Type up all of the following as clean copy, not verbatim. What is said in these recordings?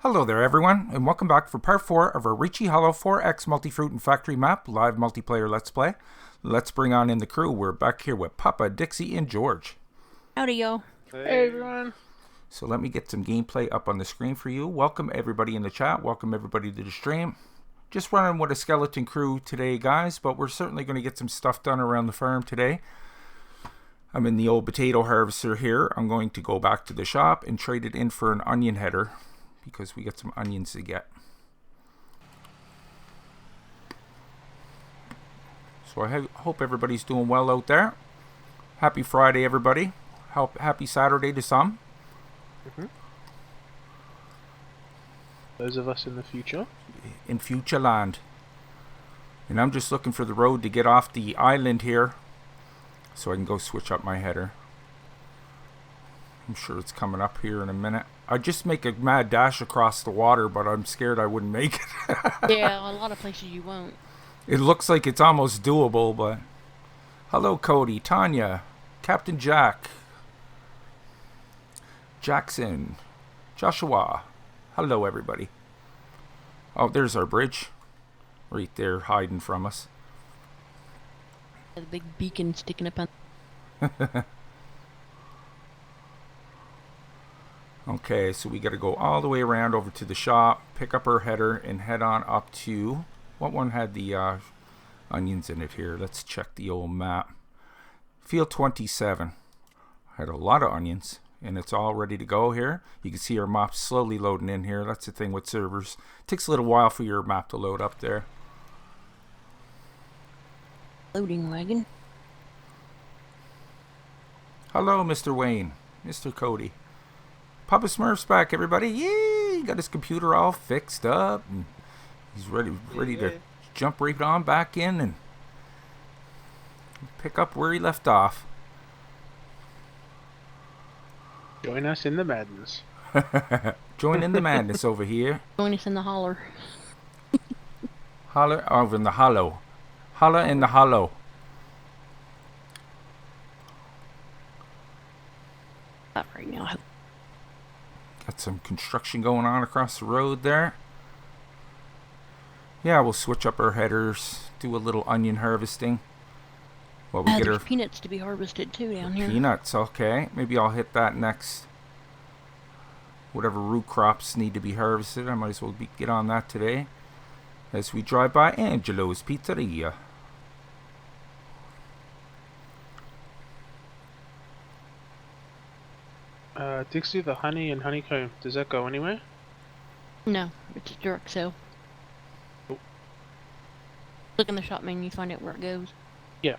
Hello there everyone, and welcome back for part 4 of our Ricci Hollow 4X Multifruit and Factory Map live multiplayer Let's Play. Let's bring on in the crew. We're back here with Papa, Dixie, and George. Howdy, yo. Hey everyone. So let me get some gameplay up on the screen for you. Welcome everybody in the chat. Welcome everybody to the stream. Just running with a skeleton crew today, guys, but we're certainly going to get some stuff done around the farm today. I'm in the old potato harvester here. I'm going to go back to the shop and trade it in for an onion header, because we got some onions to get. So I hope everybody's doing well out there. Happy Friday, everybody. Happy Saturday to some. Those of us in the future. In future land. And I'm just looking for the road to get off the island here, so I can go switch up my header. I'm sure it's coming up here in a minute. I'd just make a mad dash across the water, but I'm scared I wouldn't make it. Yeah, a lot of places you won't. It looks like it's almost doable, but... Hello, Cody, Tanya, Captain Jack, Jackson, Joshua. Hello, everybody. Oh, there's our bridge. Right there, hiding from us. The big beacon sticking up on... Okay, so we got to go all the way around over to the shop, pick up our header, and head on up to... What one had the onions in it here? Let's check the old map. Field 27. Had a lot of onions, and it's all ready to go here. You can see our map slowly loading in here. That's the thing with servers. It takes a little while for your map to load up there. Loading wagon. Hello, Mr. Wayne. Mr. Cody. Papa Smurf's back, everybody. Yay! He got his computer all fixed up, and he's ready to jump right on back in and pick up where he left off. Join us in the madness. Join in the madness over here. Join us in the holler. Holler over in the hollow. Holler in the hollow. Not right now. Got some construction going on across the road there. Yeah, we'll switch up our headers, do a little onion harvesting. Well, we get There's our peanuts to be harvested too down here. peanuts, okay. Maybe I'll hit that next. Whatever root crops need to be harvested, I might as well get on that today. As we drive by Angelo's Pizzeria. Dixie, the honey and honeycomb, does that go anywhere? No, it's a direct sale. Oh. Look in the shop menu, find out where it goes. Yeah.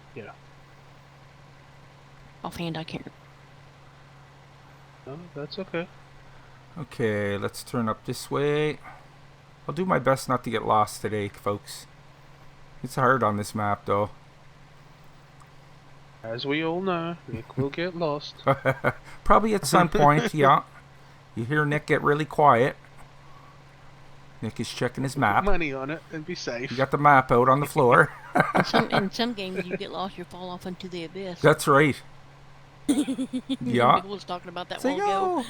Offhand, I can't. No, that's okay. Okay, let's turn up this way. I'll do my best not to get lost today, folks. It's hard on this map, though. As we all know, Nick will get lost. Probably at some point, yeah. You hear Nick get really quiet. Nick is checking his Put map. money on it and be safe. You got the map out on the floor. In some games, you get lost, you fall off into the abyss. That's right. Yeah. People was talking about that Say while ago. go.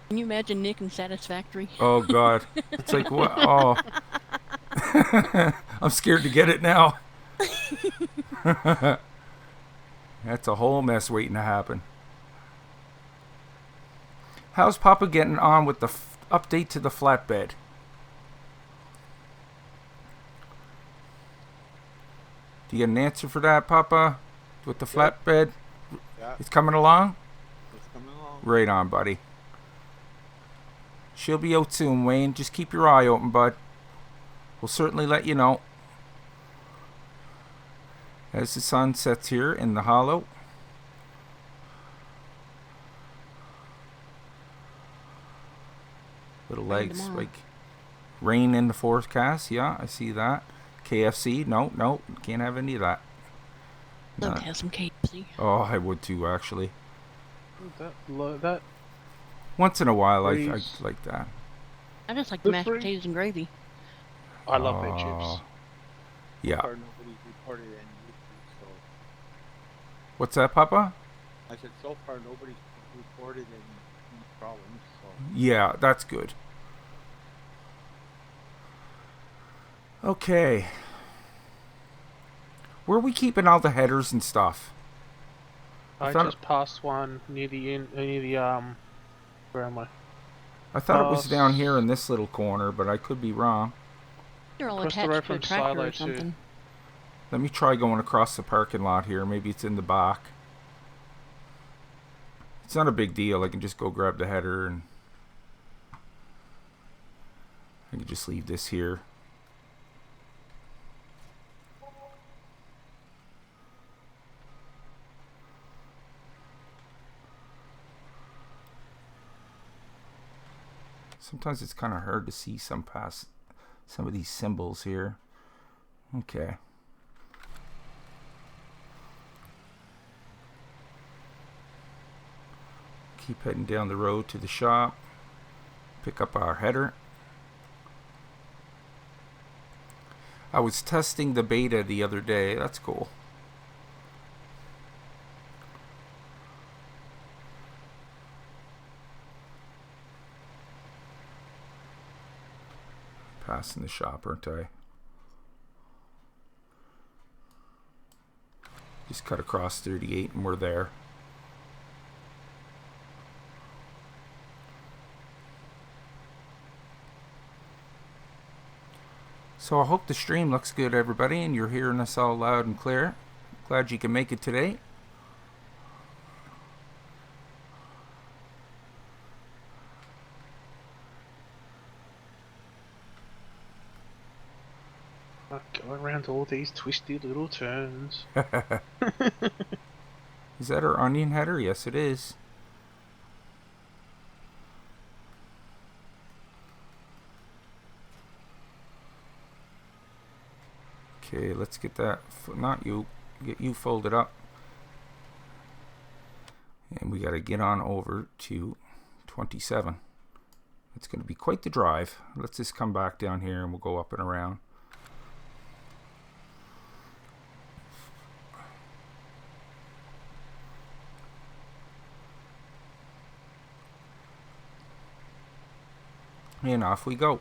Can you imagine Nick in Satisfactory? Oh, God. It's like, what? Oh. I'm scared to get it now. That's a whole mess waiting to happen. How's Papa getting on with the update to the flatbed? Do you get an answer for that, Papa? With the flatbed? Yeah, It's coming along? it's coming along. Right on, buddy. She'll be out soon, Wayne. Just keep your eye open, bud. We'll certainly let you know. As the sun sets here in the hollow. Little Rain legs, tomorrow. like rain in the forecast. Yeah, I see that. KFC, no, can't have any of that. Love Nah. to have some KFC. Oh, I would too, actually. That Once in a while, I Please. like that. I just like the Good mashed for you. potatoes and gravy. I love veg Oh, chips. Yeah. So far, nobody's reported any issues, so What's that, Papa? I said so far nobody's reported any problems. So Yeah, that's good. Okay. Where are we keeping all the headers and stuff? I thought just passed one near the where am I? I thought it was down here in Past this little corner, but I could be wrong. They're all across the road attached to a from tractor Silo or 2. something. Let me try going across the parking lot here. Maybe it's in the back. It's not a big deal. I can just go grab the header and I can just leave this here. Sometimes it's kind of hard to see some of these symbols here. Okay. Keep heading down the road to the shop. Pick up our header. I was testing the beta the other day. That's cool. Passing the shop, aren't I? Just cut across 38 and we're there. So I hope the stream looks good, everybody, and you're hearing us all loud and clear. Glad you can make it today. Go around all these twisty little turns. Is that our onion header? Yes, it is. Okay, let's get that, not you, get you folded up. And we got to get on over to 27. It's going to be quite the drive. Let's just come back down here and we'll go up and around. And off we go.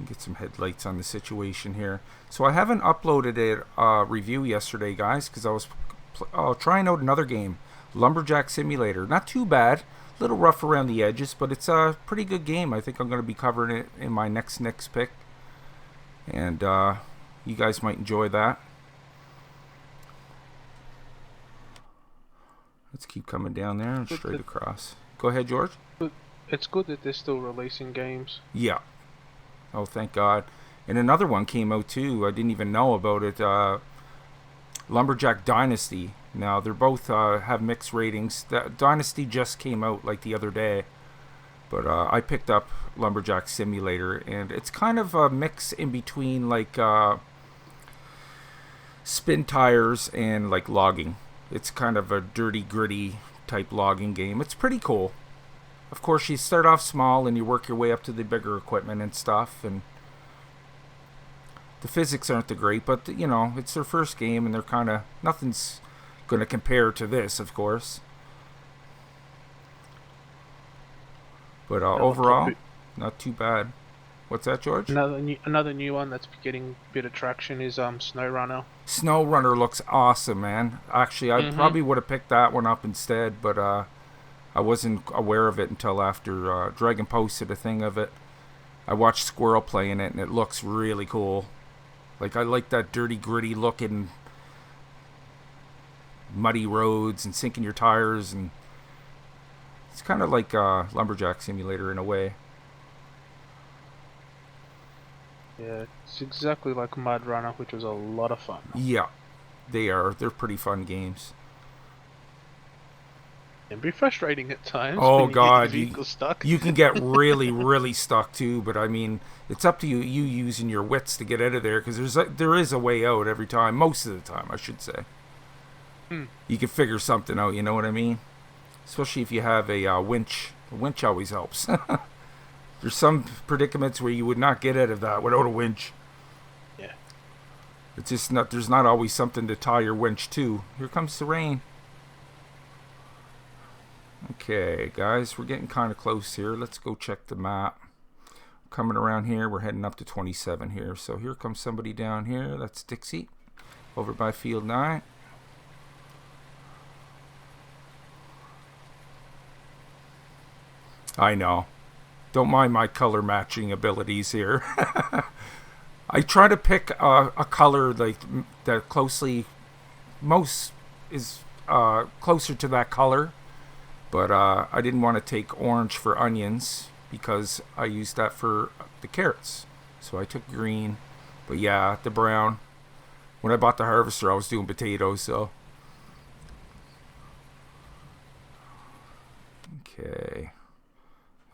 Get some headlights on the situation here. So I haven't uploaded a review yesterday, guys, because I was trying out another game, Lumberjack Simulator. Not too bad, a little rough around the edges, but it's a pretty good game. I think I'm going to be covering it in my next pick, and you guys might enjoy that. Let's keep coming down there and straight across. Go ahead, George. It's good that they're still releasing games. Yeah. Oh, thank God. And another one came out too. I didn't even know about it. Lumberjack Dynasty. Now, they're both have mixed ratings. Dynasty just came out like the other day. But I picked up Lumberjack Simulator. And it's kind of a mix in between like spin tires and like logging. It's kind of a dirty, gritty type logging game. It's pretty cool. Of course, you start off small and you work your way up to the bigger equipment and stuff. And the physics aren't the great, but you know, it's their first game and they're kind of, nothing's going to compare to this, of course. But overall, not too bad. What's that, George? Another new one that's getting a bit of traction is SnowRunner. SnowRunner looks awesome, man. Actually, I probably would have picked that one up instead, but I wasn't aware of it until after Dragon posted a thing of it. I watched Squirrel playing it, and it looks really cool. Like, I like that dirty, gritty looking muddy roads and sinking your tires, and it's kind of like Lumberjack Simulator in a way. Yeah, it's exactly like Mud Runner, which was a lot of fun. Yeah, they are. They're pretty fun games. It can be frustrating at times. Oh when God, you get the vehicle stuck. You can get really, really stuck too. But I mean, it's up to you. You using your wits to get out of there, because there is a way out every time. Most of the time, I should say. You can figure something out. You know what I mean? Especially if you have a winch. A winch always helps. There's some predicaments where you would not get out of that without a winch. Yeah. It's just not. There's not always something to tie your winch to. Here comes the rain. Okay, guys, we're getting kind of close here. Let's go check the map. coming around here. We're heading up to 27 here. So here comes somebody down here. That's Dixie over by field 9. I know. Don't mind my color matching abilities here. I try to pick a color like that closely, most is closer to that color. But I didn't want to take orange for onions because I used that for the carrots. So I took green. But yeah, the brown. When I bought the harvester, I was doing potatoes, so. Okay.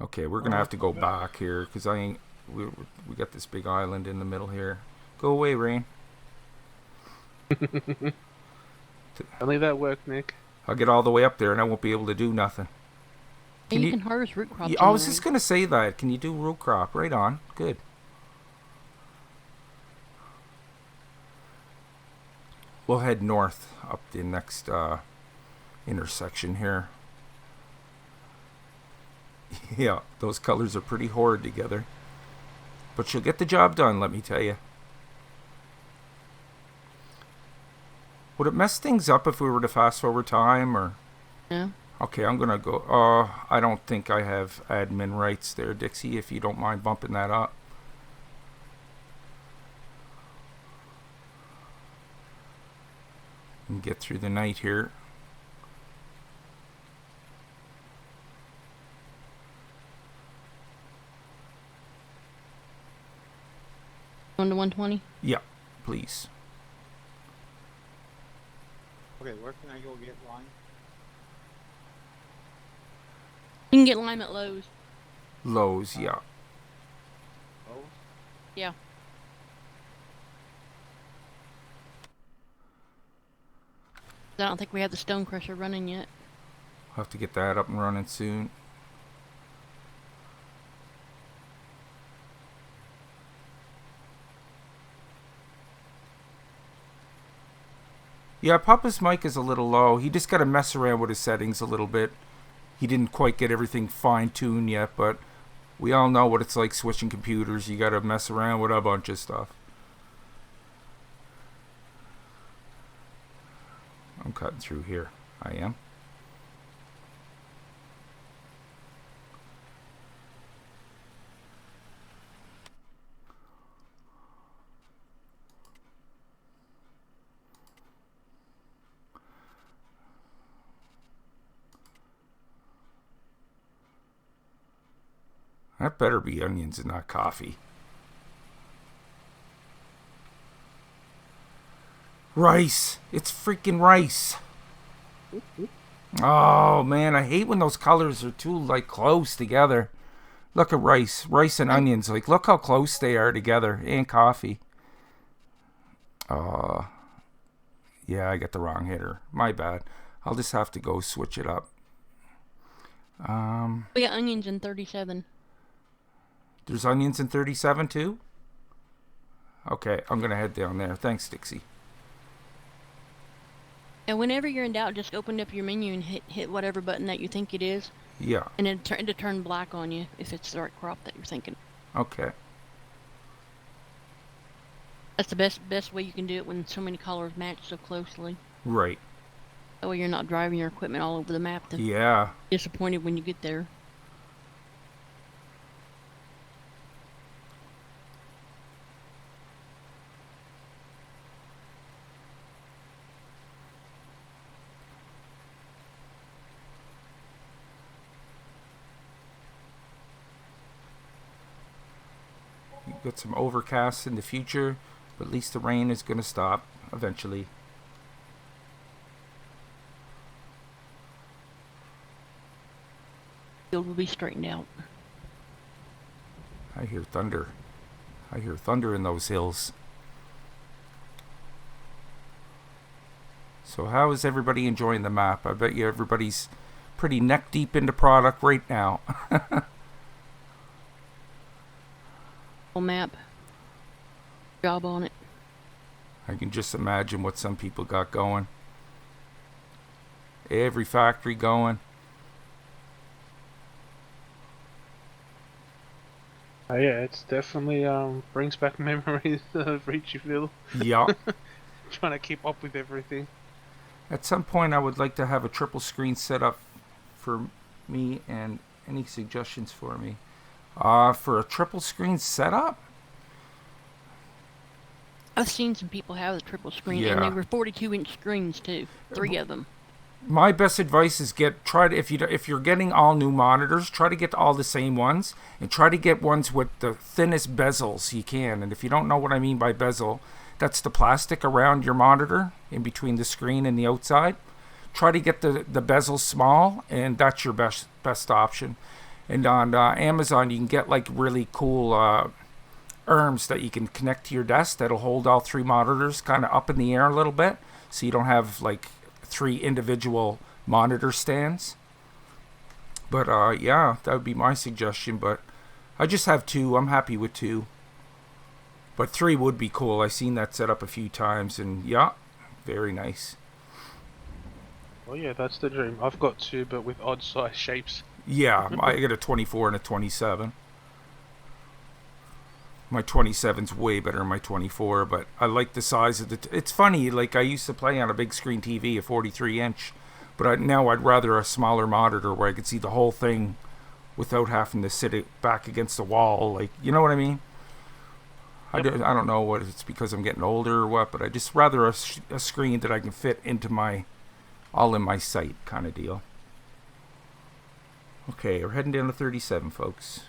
Okay, we're going to have to go back here because we got this big island in the middle here. Go away, Rain. Only that work, Nick. I'll get all the way up there and I won't be able to do nothing. And you can harvest root crops. Yeah, I was just going to say that. Can you do root crop? Right on. Good. We'll head north up the next intersection here. Yeah, those colors are pretty horrid together. But she'll get the job done, let me tell you. Would it mess things up if we were to fast forward time, or? Yeah. Okay, I'm gonna go. I don't think I have admin rights there, Dixie. If you don't mind bumping that up. And get through the night here. On to 120? Yeah, please. Okay, where can I go get lime? You can get lime at Lowe's. Lowe's, yeah. Oh, Yeah. I don't think we have the stone crusher running yet. I'll have to get that up and running soon. Yeah, Papa's mic is a little low. He just got to mess around with his settings a little bit. He didn't quite get everything fine-tuned yet, but we all know what it's like switching computers. You got to mess around with a bunch of stuff. I'm cutting through here. I am. That better be onions and not coffee. Rice. It's freaking rice. Oh, man. I hate when those colors are too, like, close together. Look at rice. Rice and onions. Like, look how close they are together. And coffee. Yeah, I got the wrong header. My bad. I'll just have to go switch it up. We got onions in 37. There's onions in 37 too? Okay, I'm going to head down there. Thanks, Dixie. And whenever you're in doubt, just open up your menu and hit whatever button that you think it is. Yeah. And it'll turn black on you if it's the right crop that you're thinking. Okay. That's the best way you can do it when so many colors match so closely. Right. That way you're not driving your equipment all over the map. Yeah. Disappointed when you get there. Got some overcasts in the future, but at least the rain is going to stop eventually. Field will be straightened out. I hear thunder. I hear thunder in those hills. So how is everybody enjoying the map? I bet you everybody's pretty neck deep into product right now. Map. Job on it. I can just imagine what some people got going. Every factory going. Oh yeah, it's definitely brings back memories of Ricci. Yeah. Trying to keep up with everything. At some point, I would like to have a triple screen set up for me, and any suggestions for me? For a triple screen setup? I've seen some people have the triple screen, and they Yeah. were 42-inch screens too. 3 of them. My best advice is if you're getting all new monitors, try to get all the same ones, and try to get ones with the thinnest bezels you can. And if you don't know what I mean by bezel, that's the plastic around your monitor in between the screen and the outside. Try to get the bezel small, and that's your best option. And on Amazon, you can get like really cool arms that you can connect to your desk that'll hold all 3 monitors kind of up in the air a little bit, so you don't have like 3 individual monitor stands. But yeah, that would be my suggestion. But I just have 2. I'm happy with 2. But 3 would be cool. I've seen that set up a few times, and yeah, very nice. Well, yeah, that's the dream. I've got 2, but with odd size shapes. Yeah, I got a 24 and a 27. My 27's way better than my 24, but I like the size of the... It's funny, like I used to play on a big screen TV, a 43-inch, but now I'd rather a smaller monitor where I could see the whole thing without having to sit it back against the wall. Like, you know what I mean? Yep. I don't know what it's because I'm getting older or what, but I just rather a screen that I can fit into my... all in my sight kind of deal. Okay, we're heading down to 37, folks.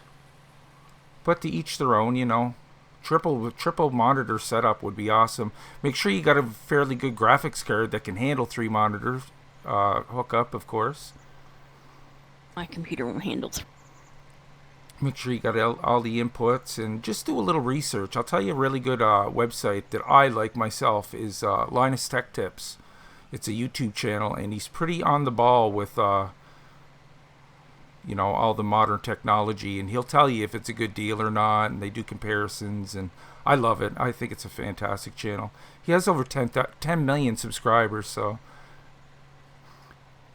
But to each their own, you know. Triple monitor setup would be awesome. Make sure you got a fairly good graphics card that can handle 3 monitors. Hook up, of course. My computer won't handle. Make sure you got all the inputs, and just do a little research. I'll tell you a really good website that I like myself is Linus Tech Tips. It's a YouTube channel, and he's pretty on the ball with you know, all the modern technology, and he'll tell you if it's a good deal or not, and they do comparisons, and I love it. I think it's a fantastic channel. He has over 10 million subscribers, so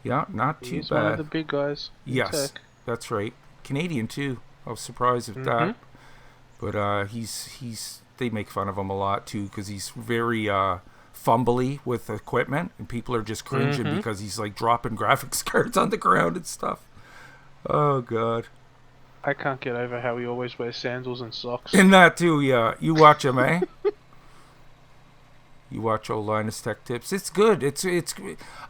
yeah, not too He's bad. one of the big guys. In Yes, tech. that's right. Canadian too. I was surprised at that. But he's they make fun of him a lot too, because he's very fumbly with equipment, and people are just cringing because he's like dropping graphics cards on the ground and stuff. Oh god. I can't get over how he always wears sandals and socks. And that too, yeah. You watch him, eh? You watch old Linus Tech Tips. It's good. It's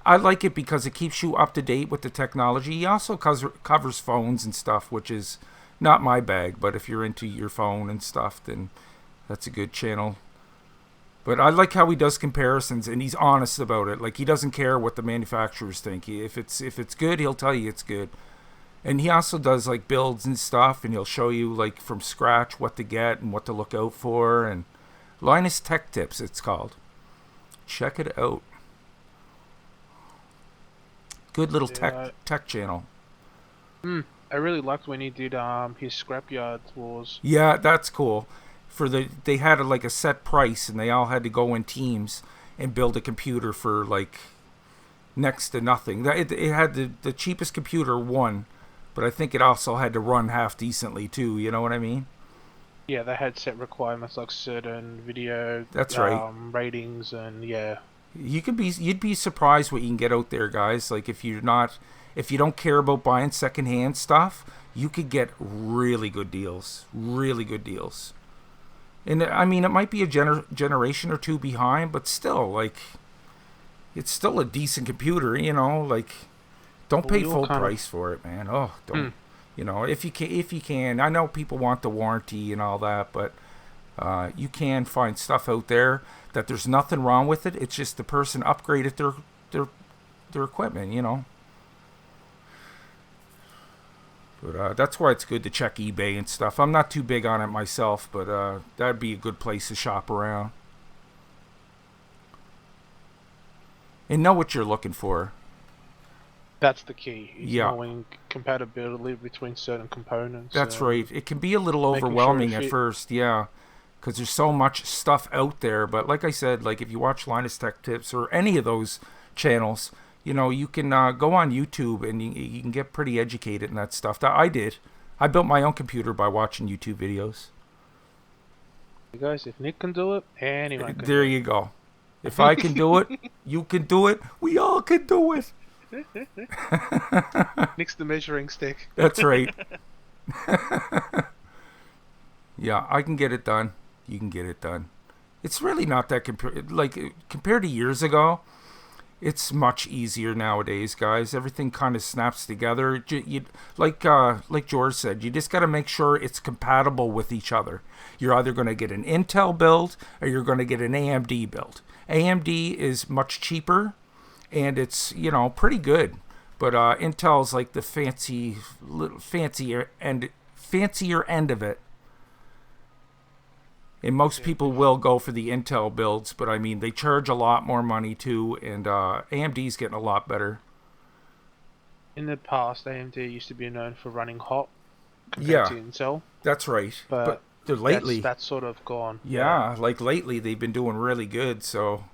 I like it because it keeps you up to date with the technology. He also covers phones and stuff, which is not my bag, but if you're into your phone and stuff, then that's a good channel. But I like how he does comparisons, and he's honest about it. Like, he doesn't care what the manufacturers think. If it's good, he'll tell you it's good. And he also does like builds and stuff, and he'll show you like from scratch what to get and what to look out for. And Linus Tech Tips, it's called. Check it out. Good little tech channel. I really liked when he did his scrapyard wars. Yeah, that's cool. They had like a set price, and they all had to go in teams and build a computer for like next to nothing. It had the cheapest computer won. But I think it also had to run half decently too. You know what I mean? Yeah, they had set requirements like certain video. That's right. Ratings and yeah. You'd be surprised what you can get out there, guys. Like if you don't care about buying secondhand stuff, you could get really good deals. Really good deals. And I mean, it might be a generation or 2 behind, but still, like, it's still a decent computer. You know, like. Don't pay full price for it, man. Oh, don't. You know, if you can. I know people want the warranty and all that, but you can find stuff out there that there's nothing wrong with it. It's just the person upgraded their equipment, you know. But that's why it's good to check eBay and stuff. I'm not too big on it myself, but that'd be a good place to shop around and know what you're looking for. That's the key. Is Yeah. knowing compatibility between certain components. That's right. It can be a little overwhelming at first, yeah, because there's so much stuff out there. But like I said, like if you watch Linus Tech Tips or any of those channels, you know, you can go on YouTube and you can get pretty educated in that stuff. That I did. I built my own computer by watching YouTube videos. You guys, if Nick can do it, anyone can There do you go. If I can do it, you can do it. We all can do it. it. Nick's the measuring stick. That's right. Yeah, I can get it done. You can get it done. It's really not that compared to years ago. It's much easier nowadays, guys. Everything kind of snaps together. Like George said, you just got to make sure it's compatible with each other. You're either going to get an Intel build or you're going to get an AMD build. AMD is much cheaper, and it's pretty good. But Intel's like the fancier end of it. And most people will go for the Intel builds, but I mean, they charge a lot more money too, and AMD's getting a lot better. In the past, AMD used to be known for running hot compared to Intel. That's right. But lately, that's sort of gone. Yeah, like lately they've been doing really good. So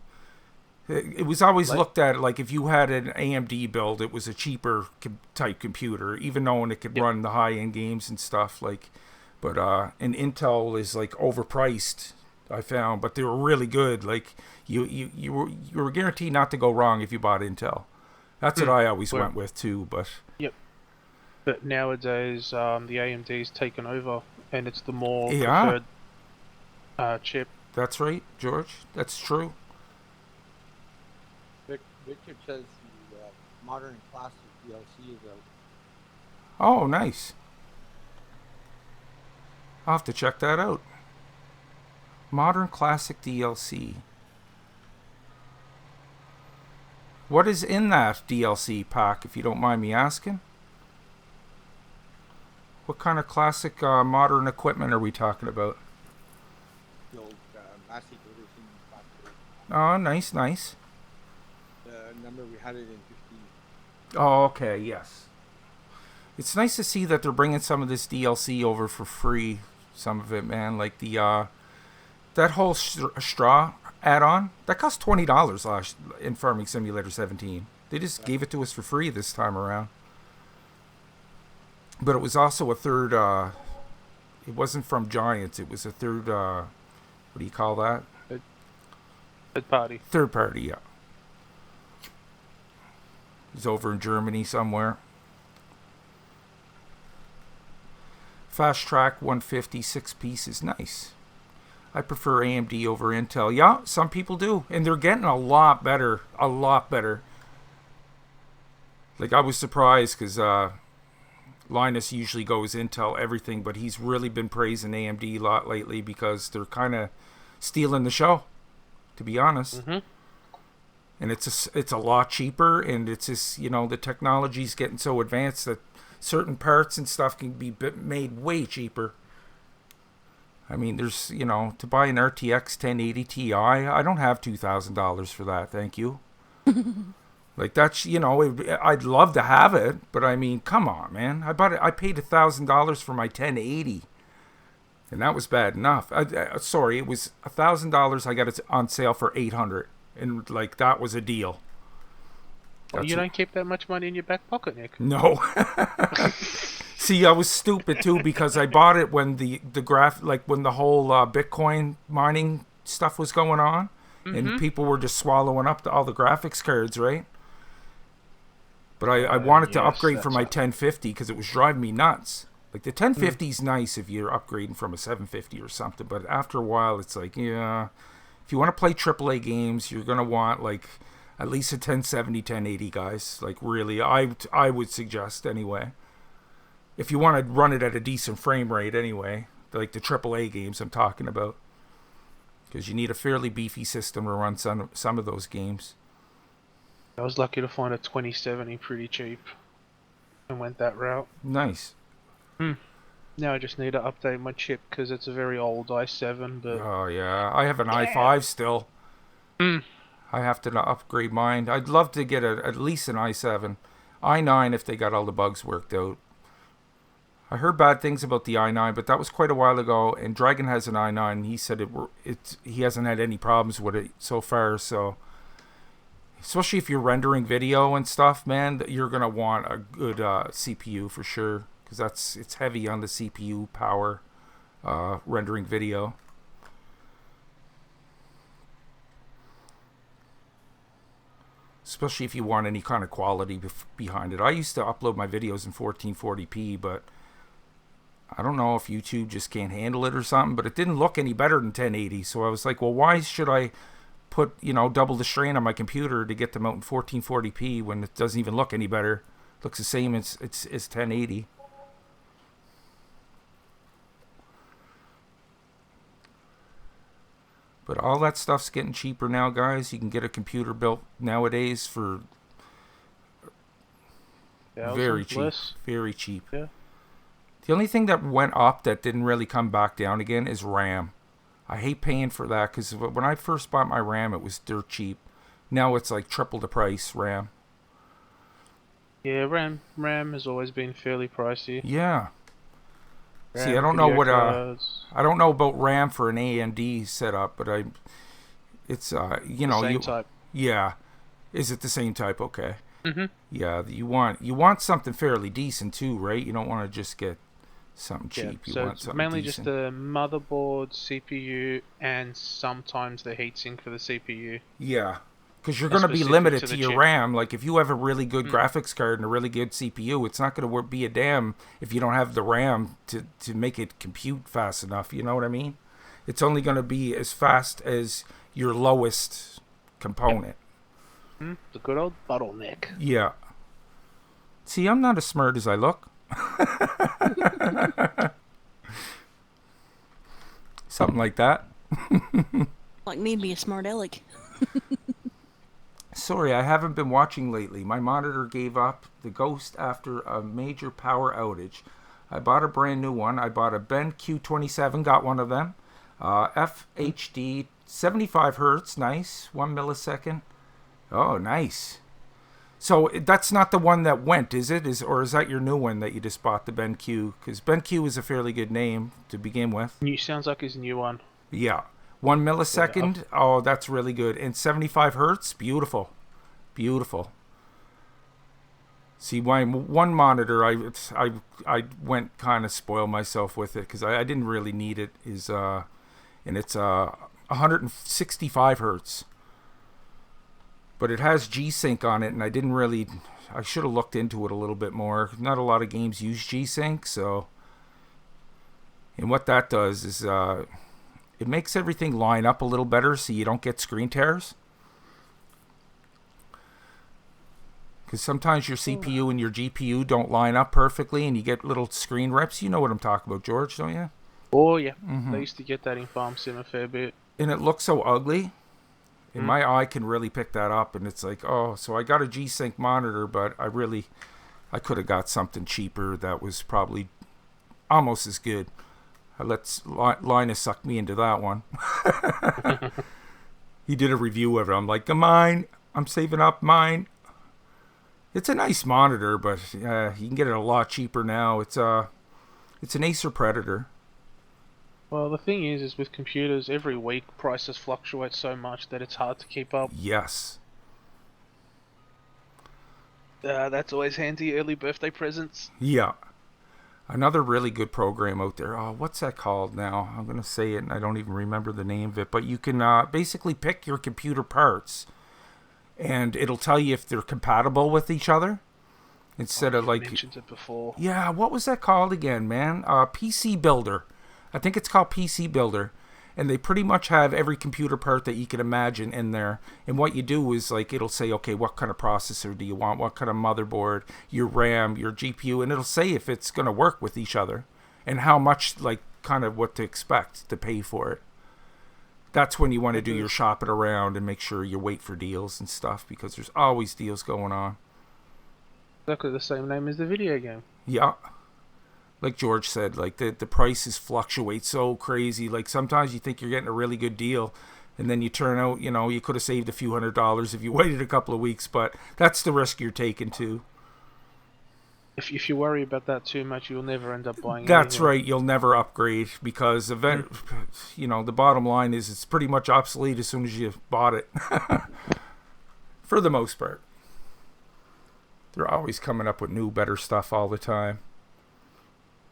it was always looked at like if you had an AMD build, it was a cheaper type computer, even though it could run the high-end games and stuff like. But and Intel is like overpriced, I found, but they were really good. Like you were guaranteed not to go wrong if you bought Intel. That's what I always went with too. But but nowadays the AMD's taken over, and it's the more preferred chip. That's right, George. That's true. Richard says the modern classic DLC is out. Oh, nice. I'll have to check that out. Modern Classic DLC. What is in that DLC pack, if you don't mind me asking? What kind of classic modern equipment are we talking about? The old classic edition factory. Oh, nice. Remember we had it in 15. Oh, okay, yes. It's nice to see that they're bringing some of this DLC over for free. Some of it, man, like the that whole straw add-on that cost $20 in Farming Simulator 17. They just gave it to us for free this time around. But it was also a third. It wasn't from Giants. It was a third. What do you call that? Third party. Third party, yeah. It's over in Germany somewhere. Fast Track 150 6-piece is nice. I prefer AMD over Intel. Yeah, some people do. And they're getting a lot better. A lot better. Like, I was surprised because Linus usually goes Intel everything, but he's really been praising AMD a lot lately because they're kind of stealing the show, to be honest. Mm-hmm. And it's a lot cheaper, and it's just, the technology's getting so advanced that certain parts and stuff can be made way cheaper. I mean, there's, to buy an RTX 1080 Ti, I don't have $2,000 for that, thank you. Like, that's, I'd love to have it, but I mean, come on, man. I paid $1,000 for my 1080, and that was bad enough. Sorry, it was $1,000. I got it on sale for $800, and, like, that was a deal. Well, you don't keep that much money in your back pocket, Nick. No. See, I was stupid too because I bought it when when the whole Bitcoin mining stuff was going on, and people were just swallowing up all the graphics cards, right? But I wanted to upgrade for my 1050 because it was driving me nuts. Like, the 1050 is nice if you're upgrading from a 750 or something, but after a while, it's like, if you want to play AAA games, you're gonna want like at least a 1070, 1080, guys. Like, really, I would suggest anyway. If you want to run it at a decent frame rate anyway, like the AAA games I'm talking about. Because you need a fairly beefy system to run some of those games. I was lucky to find a 2070 pretty cheap and went that route. Nice. Now I just need to update my chip because it's a very old i7. But oh, yeah. I have an i5 still. I have to upgrade mine. I'd love to get at least an i7. i9 if they got all the bugs worked out. I heard bad things about the i9, but that was quite a while ago. And Dragon has an i9. And he said he hasn't had any problems with it so far. So, especially if you're rendering video and stuff, man, you're gonna want a good CPU for sure. because it's heavy on the CPU power rendering video. Especially if you want any kind of quality behind it. I used to upload my videos in 1440p, but I don't know if YouTube just can't handle it or something, but it didn't look any better than 1080. So I was like, well, why should I put, double the strain on my computer to get them out in 1440p when it doesn't even look any better? It looks the same as 1080. But all that stuff's getting cheaper now, guys. You can get a computer built nowadays for very cheap. Less. Very cheap. Yeah. The only thing that went up that didn't really come back down again is RAM. I hate paying for that because when I first bought my RAM, it was dirt cheap. Now it's like triple the price, RAM. Yeah, RAM has always been fairly pricey. Yeah. RAM, see, I don't know what cards. I don't know about RAM for an AMD setup, but it's Same type. Yeah. Is it the same type? Okay. Mhm. Yeah, you want something fairly decent too, right? You don't want to just get something cheap. Yeah, You so want it's something mainly decent. just the motherboard, CPU, and sometimes the heatsink for the CPU. Yeah, because you're going to be Specific limited to to the your chip. RAM. Like if you have a really good graphics card and a really good CPU, it's not going to be a damn if you don't have the RAM to make it compute fast enough. You know what I mean? It's only going to be as fast as your lowest component. The good old bottleneck. Yeah. See, I'm not as smart as I look. Something like that. Like me be a smart aleck. Sorry, I haven't been watching lately. My monitor gave up the ghost after a major power outage. I bought a brand new one. I bought a Ben Q27, got one of them. FHD, 75 hertz, nice. 1 millisecond. Oh, nice. So that's not the one that went, is it? Or is that your new one that you just bought, the Ben Q? Because Ben Q is a fairly good name to begin with. Sounds like his new one. Yeah. 1 millisecond. Oh, that's really good. And 75 hertz. Beautiful. Beautiful. See, my one monitor, I went kind of spoil myself with it because I didn't really need it. And it's 165 hertz. But it has G-Sync on it, and I should have looked into it a little bit more. Not a lot of games use G-Sync, so. And what that does is it makes everything line up a little better so you don't get screen tears. Because sometimes your CPU and your GPU don't line up perfectly, and you get little screen rips. You know what I'm talking about, George, don't you? Oh, yeah. They used to get that in Farm Sim a fair bit. And it looks so ugly. And my eye can really pick that up, and it's like, oh, so I got a G-Sync monitor, but I could have got something cheaper that was probably almost as good. Linus sucked me into that one. He did a review of it. I'm like, mine. I'm saving up mine. It's a nice monitor, but you can get it a lot cheaper now. It's an Acer Predator. Well, the thing is with computers, every week prices fluctuate so much that it's hard to keep up. Yes. That's always handy, early birthday presents. Yeah. Another really good program out there. Oh, what's that called now? I'm going to say it and I don't even remember the name of it. But you can basically pick your computer parts. And it'll tell you if they're compatible with each other. Instead of like... mentioned it before. Yeah, what was that called again, man? PC Builder. I think it's called PC Builder. And they pretty much have every computer part that you can imagine in there. And what you do is, like, it'll say, okay, what kind of processor do you want? What kind of motherboard? Your RAM, your GPU. And it'll say if it's going to work with each other. And how much, like, kind of what to expect to pay for it. That's when you want to do your shopping around and make sure you wait for deals and stuff. Because there's always deals going on. Exactly the same name as the video game. Yeah. Like George said, like the prices fluctuate so crazy. Like sometimes you think you're getting a really good deal, and then you turn out, you could have saved a few $100s if you waited a couple of weeks. But that's the risk you're taking too. If you worry about that too much, you'll never end up buying. That's anything. right. You'll never upgrade because the bottom line is it's pretty much obsolete as soon as you bought it. For the most part, they're always coming up with new, better stuff all the time.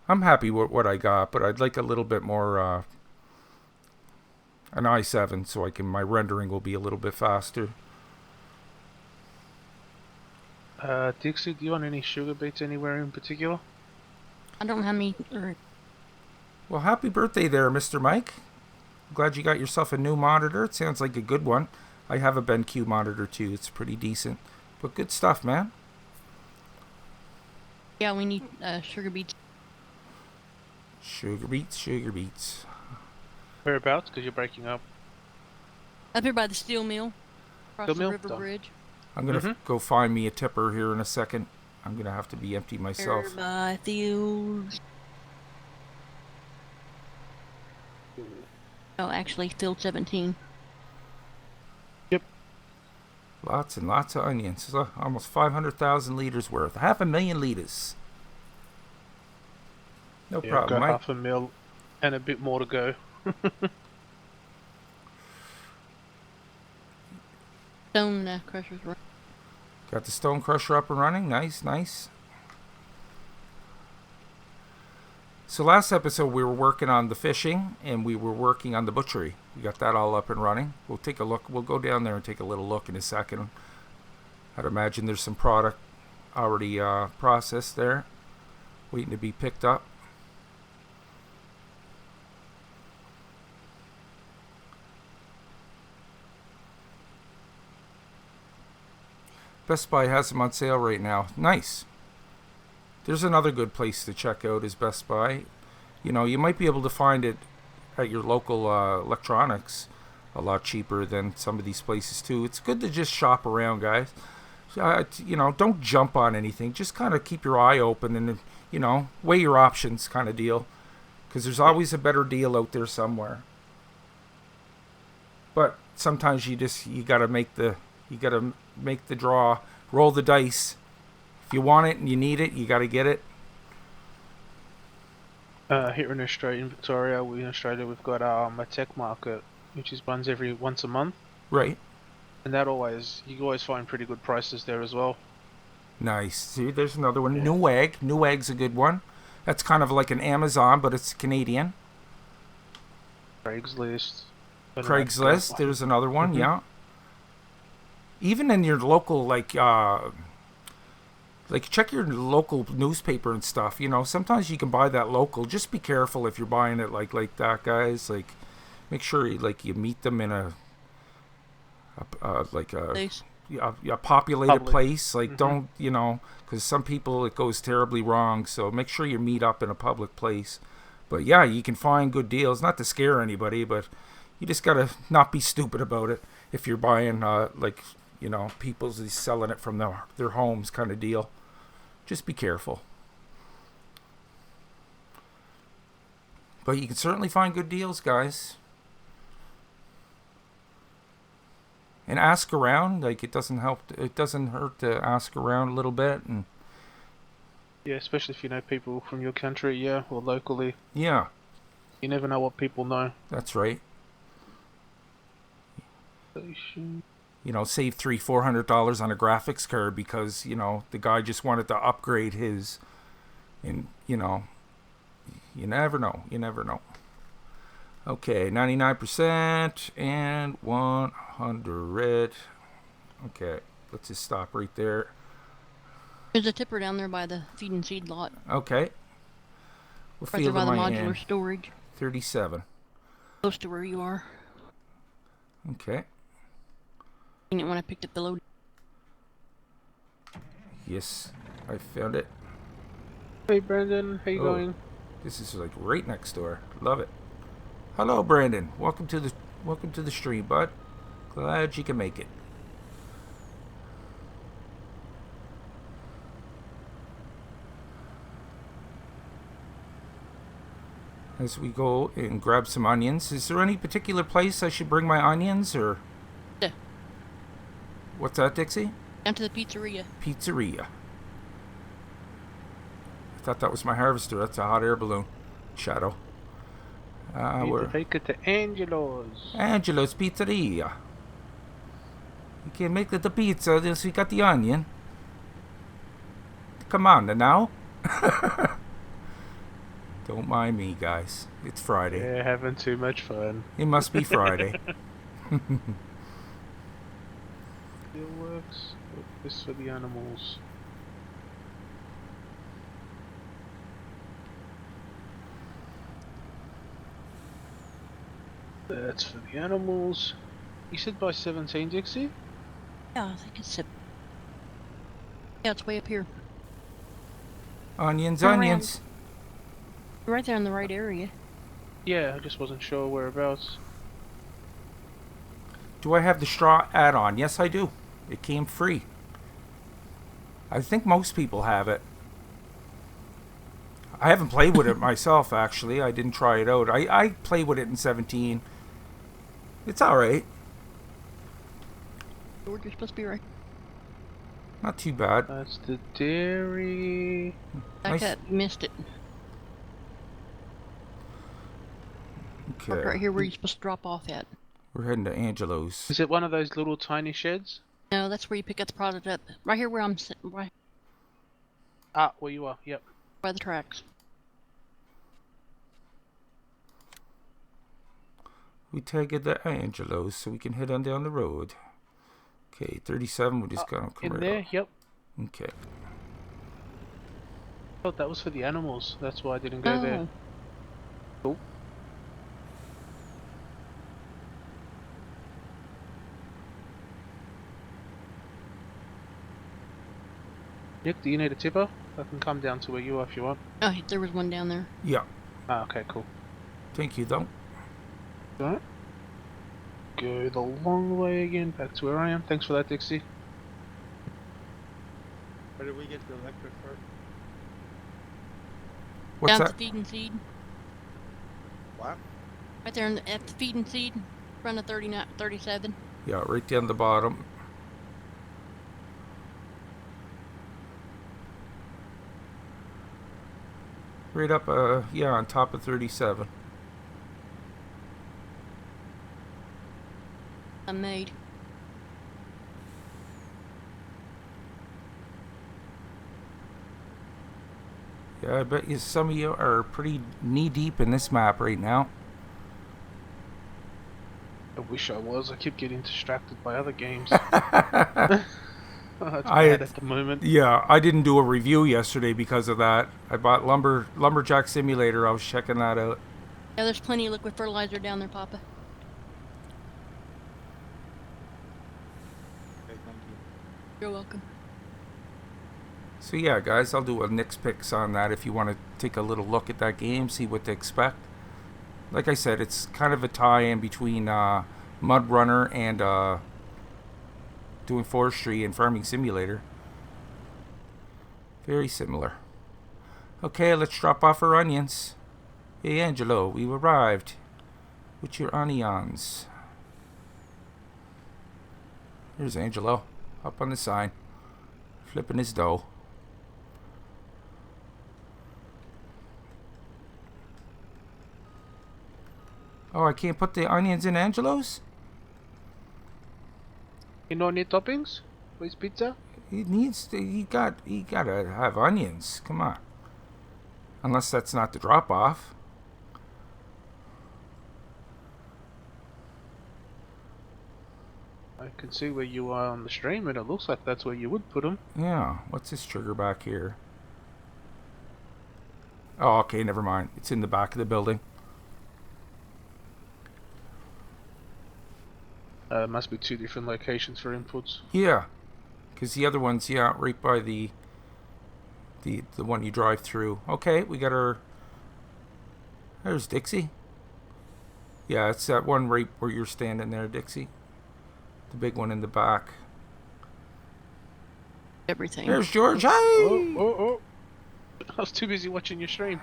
I'm happy with what I got, but I'd like a little bit more, an i7 so my rendering will be a little bit faster. Dixie, do you want any sugar beets anywhere in particular? I don't have any. Well, happy birthday there, Mr. Mike. Glad you got yourself a new monitor. It sounds like a good one. I have a BenQ monitor too. It's pretty decent. But good stuff, man. Yeah, we need sugar beets. Sugar beets, sugar beets. Whereabouts? Because you're breaking up. Up here by the steel mill. Across Steel the mill? river Done. bridge. I'm going to go find me a tipper here in a second. I'm going to have to be empty myself. Here by fields. Oh, actually, field 17. Yep. Lots and lots of onions. Almost 500,000 liters worth. 500,000 liters. No Yeah, problem, got Mike. 500,000 and a bit more to go. Stone crushers. Got the stone crusher up and running. Nice, nice. So last episode we were working on the fishing and we were working on the butchery. We got that all up and running. We'll take a look. We'll go down there and take a little look in a second. I'd imagine there's some product already processed there, waiting to be picked up. Best Buy has them on sale right now. Nice. There's another good place to check out is Best Buy. You know, you might be able to find it at your local electronics a lot cheaper than some of these places too. It's good to just shop around, guys. You know, don't jump on anything. Just kind of keep your eye open and, you know, weigh your options kind of deal. Because there's always a better deal out there somewhere. But sometimes you gotta make the draw, roll the dice. If you want it and you need it, you got to get it. Here in Australia, in Victoria, we've got a tech market, which runs every once a month. Right. And you always find pretty good prices there as well. Nice. See, there's another one. Yeah. Newegg. Newegg's a good one. That's kind of like an Amazon, but it's Canadian. Craigslist. There's another one, yeah. Even in your local, like check your local newspaper and stuff. You know, sometimes you can buy that local. Just be careful if you're buying it like that, guys. Like, make sure you meet them in a populated place. Like, don't, you know, because some people it goes terribly wrong. So make sure you meet up in a public place. But yeah, you can find good deals. Not to scare anybody, but you just gotta not be stupid about it. If you're buying you know, people's selling it from their homes kind of deal. Just be careful. But you can certainly find good deals, guys. And ask around. Like, it doesn't hurt to ask around a little bit. And yeah, especially if you know people from your country, yeah, or locally. Yeah. You never know what people know. That's right. You know, save $300-400 on a graphics card because, you know, the guy just wanted to upgrade his. And, you know, you never know. You never know. Okay, 99% and 100. Okay, let's just stop right there. There's a tipper down there by the feed and seed lot. Okay. We'll right there by the modular storage. 37. Close to where you are. Okay. Seen it when I picked up the load. Yes, I found it. Hey Brandon, how you going? This is like right next door. Love it. Hello Brandon. Welcome to the stream, bud. Glad you can make it. As we go and grab some onions, is there any particular place I should bring my onions or? Yeah. What's that, Dixie? Down to the pizzeria. Pizzeria. I thought that was my harvester. That's a hot air balloon. Shadow. We're take it to Angelo's. Angelo's Pizzeria. You can't make the pizza unless we got the onion. Come on now. Don't mind me, guys. It's Friday. Yeah, having too much fun. It must be Friday. Steelworks. This for the animals. That's for the animals. You said by 17, Dixie? Yeah, I think it's yeah, it's way up here. Onions, Turn onions. You're right there in the right area. Yeah, I just wasn't sure whereabouts. Do I have the straw add-on? Yes, I do. It came free. I think most people have it. I haven't played with it myself, actually. I didn't try it out. I played with it in 17. It's alright. George, you're supposed to be right. Not too bad. That's the dairy. Nice. I missed it. Park right Okay. here where you're supposed to drop off at. We're heading to Angelo's. Is it one of those little tiny sheds? No, that's where you pick up the product up. Right here where I'm sitting, right Ah, where you are, yep. by the tracks. We take it to Angelo's so we can head on down the road. Okay, 37, we just gotta come In right there, up. yep. Okay. Thought that was for the animals. That's why I didn't go there. Cool. Nick, do you need a tipper? I can come down to where you are if you want. Oh, there was one down there. Yeah. Ah, okay, cool. Thank you, though. Alright. Go the long way again, back to where I am. Thanks for that, Dixie. Where did we get the electric first? What's down that? at the feed and seed. What? Right there at the feed and seed. Front of 37. Yeah, right down the bottom. Right up, yeah, on top of 37. I'm made. Yeah, I bet you some of you are pretty knee-deep in this map right now. I wish I was. I keep getting distracted by other games. It's I- bad at the moment. Yeah, I didn't do a review yesterday because of that. I bought Lumberjack Simulator. I was checking that out. Yeah, there's plenty of liquid fertilizer down there, Papa. Okay, thank you. You're welcome. So yeah, guys, I'll do a Nick's Picks on that if you want to take a little look at that game, see what to expect. Like I said, it's kind of a tie-in between Mud Runner and doing forestry and farming simulator. Very similar. Okay, let's drop off our onions. Hey Angelo, we've arrived with your onions. Here's Angelo, up on the sign, flipping his dough. Oh, I can't put the onions in Angelo's? You don't need toppings? With pizza? He needs to, he gotta have onions. Come on. Unless that's not the drop off. I can see where you are on the stream and it looks like that's where you would put them. Yeah. What's this trigger back here? Oh, okay, never mind. It's in the back of the building. Must be two different locations for inputs. Yeah. Because the other one's, yeah, right by the one you drive through. Okay, we got our... There's Dixie. Yeah, it's that one right where you're standing there, Dixie. The big one in the back. Everything. There's George. Hey! Oh. I was too busy watching your stream.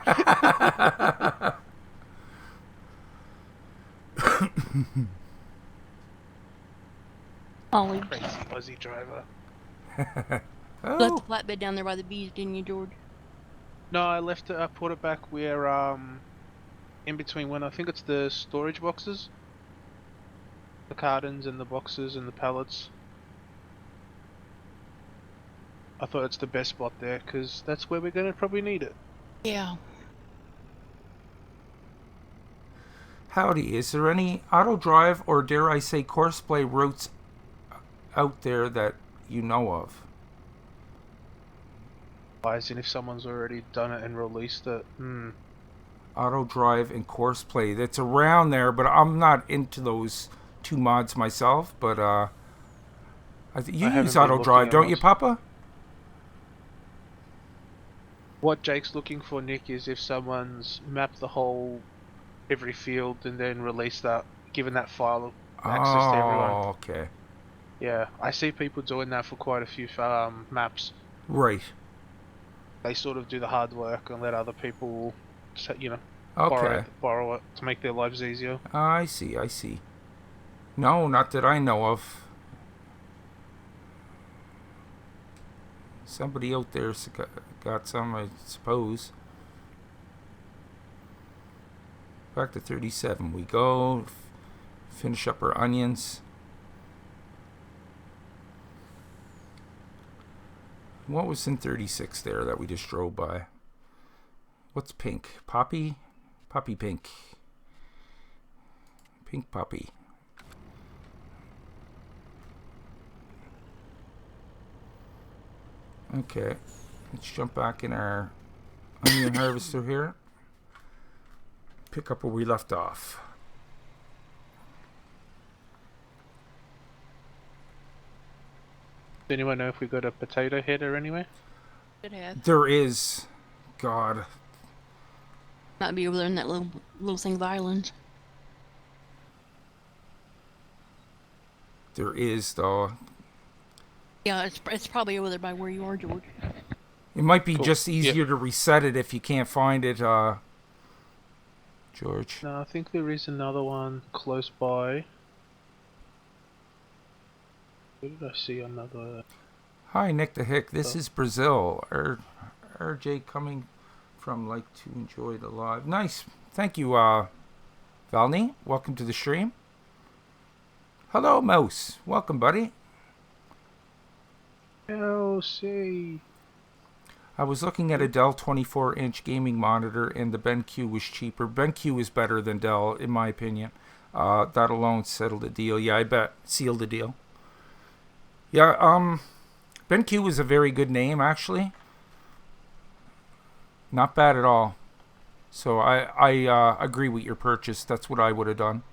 Ollie. Crazy Aussie driver. You left Oh, the flatbed down there by the bees, didn't you, George? No, I left it. I put it back where in between when I think it's the storage boxes, the cartons and the boxes and the pallets. I thought it's the best spot there because that's where we're gonna probably need it. Yeah. Howdy, is there any auto drive or dare I say courseplay routes out there that you know of? As in if someone's already done it and released it. Auto drive and courseplay. That's around there, but I'm not into those two mods myself. But you I use haven't been auto drive, looking don't at you, most. Papa? What Jake's looking for, Nick, is if someone's mapped the whole every field and then released that, given that file access to everyone. Oh, okay. Yeah, I see people doing that for quite a few maps. Right. They sort of do the hard work and let other people, Okay. borrow it to make their lives easier. I see, I see. No, not that I know of. Somebody out there's got some, I suppose. Back to 37 we go. Finish up our onions. What was in 36 there that we just drove by? What's pink? Poppy? Poppy pink. Pink poppy. Okay. Let's jump back in our onion harvester here. Pick up where we left off. Does anyone know if we got a potato header anywhere? Should have. There is. God. Might be over there in that little thing of islands. There is, though. Yeah, it's probably over there by where you are, George. It might be Cool. just easier to reset it if you can't find it, George. No, I think there is another one close by. Where did I see another? Hi, Nick the Hick. This is Brazil. RJ coming from like to enjoy the live. Nice. Thank you, Valney. Welcome to the stream. Hello, Mouse. Welcome, buddy. LC. I was looking at a Dell 24-inch gaming monitor, and the BenQ was cheaper. BenQ is better than Dell, in my opinion. That alone settled the deal. Yeah, I bet. Sealed the deal. Yeah, BenQ is a very good name, actually. Not bad at all. So I agree with your purchase. That's what I would have done.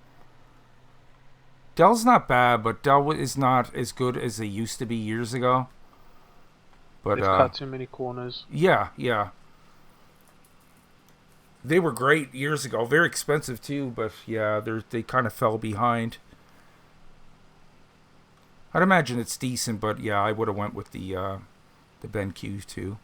Dell's not bad, but Dell is not as good as they used to be years ago. But They've cut too many corners. yeah. They were great years ago. Very expensive too, but yeah, they kind of fell behind. I'd imagine it's decent, but yeah, I would have went with the BenQ too.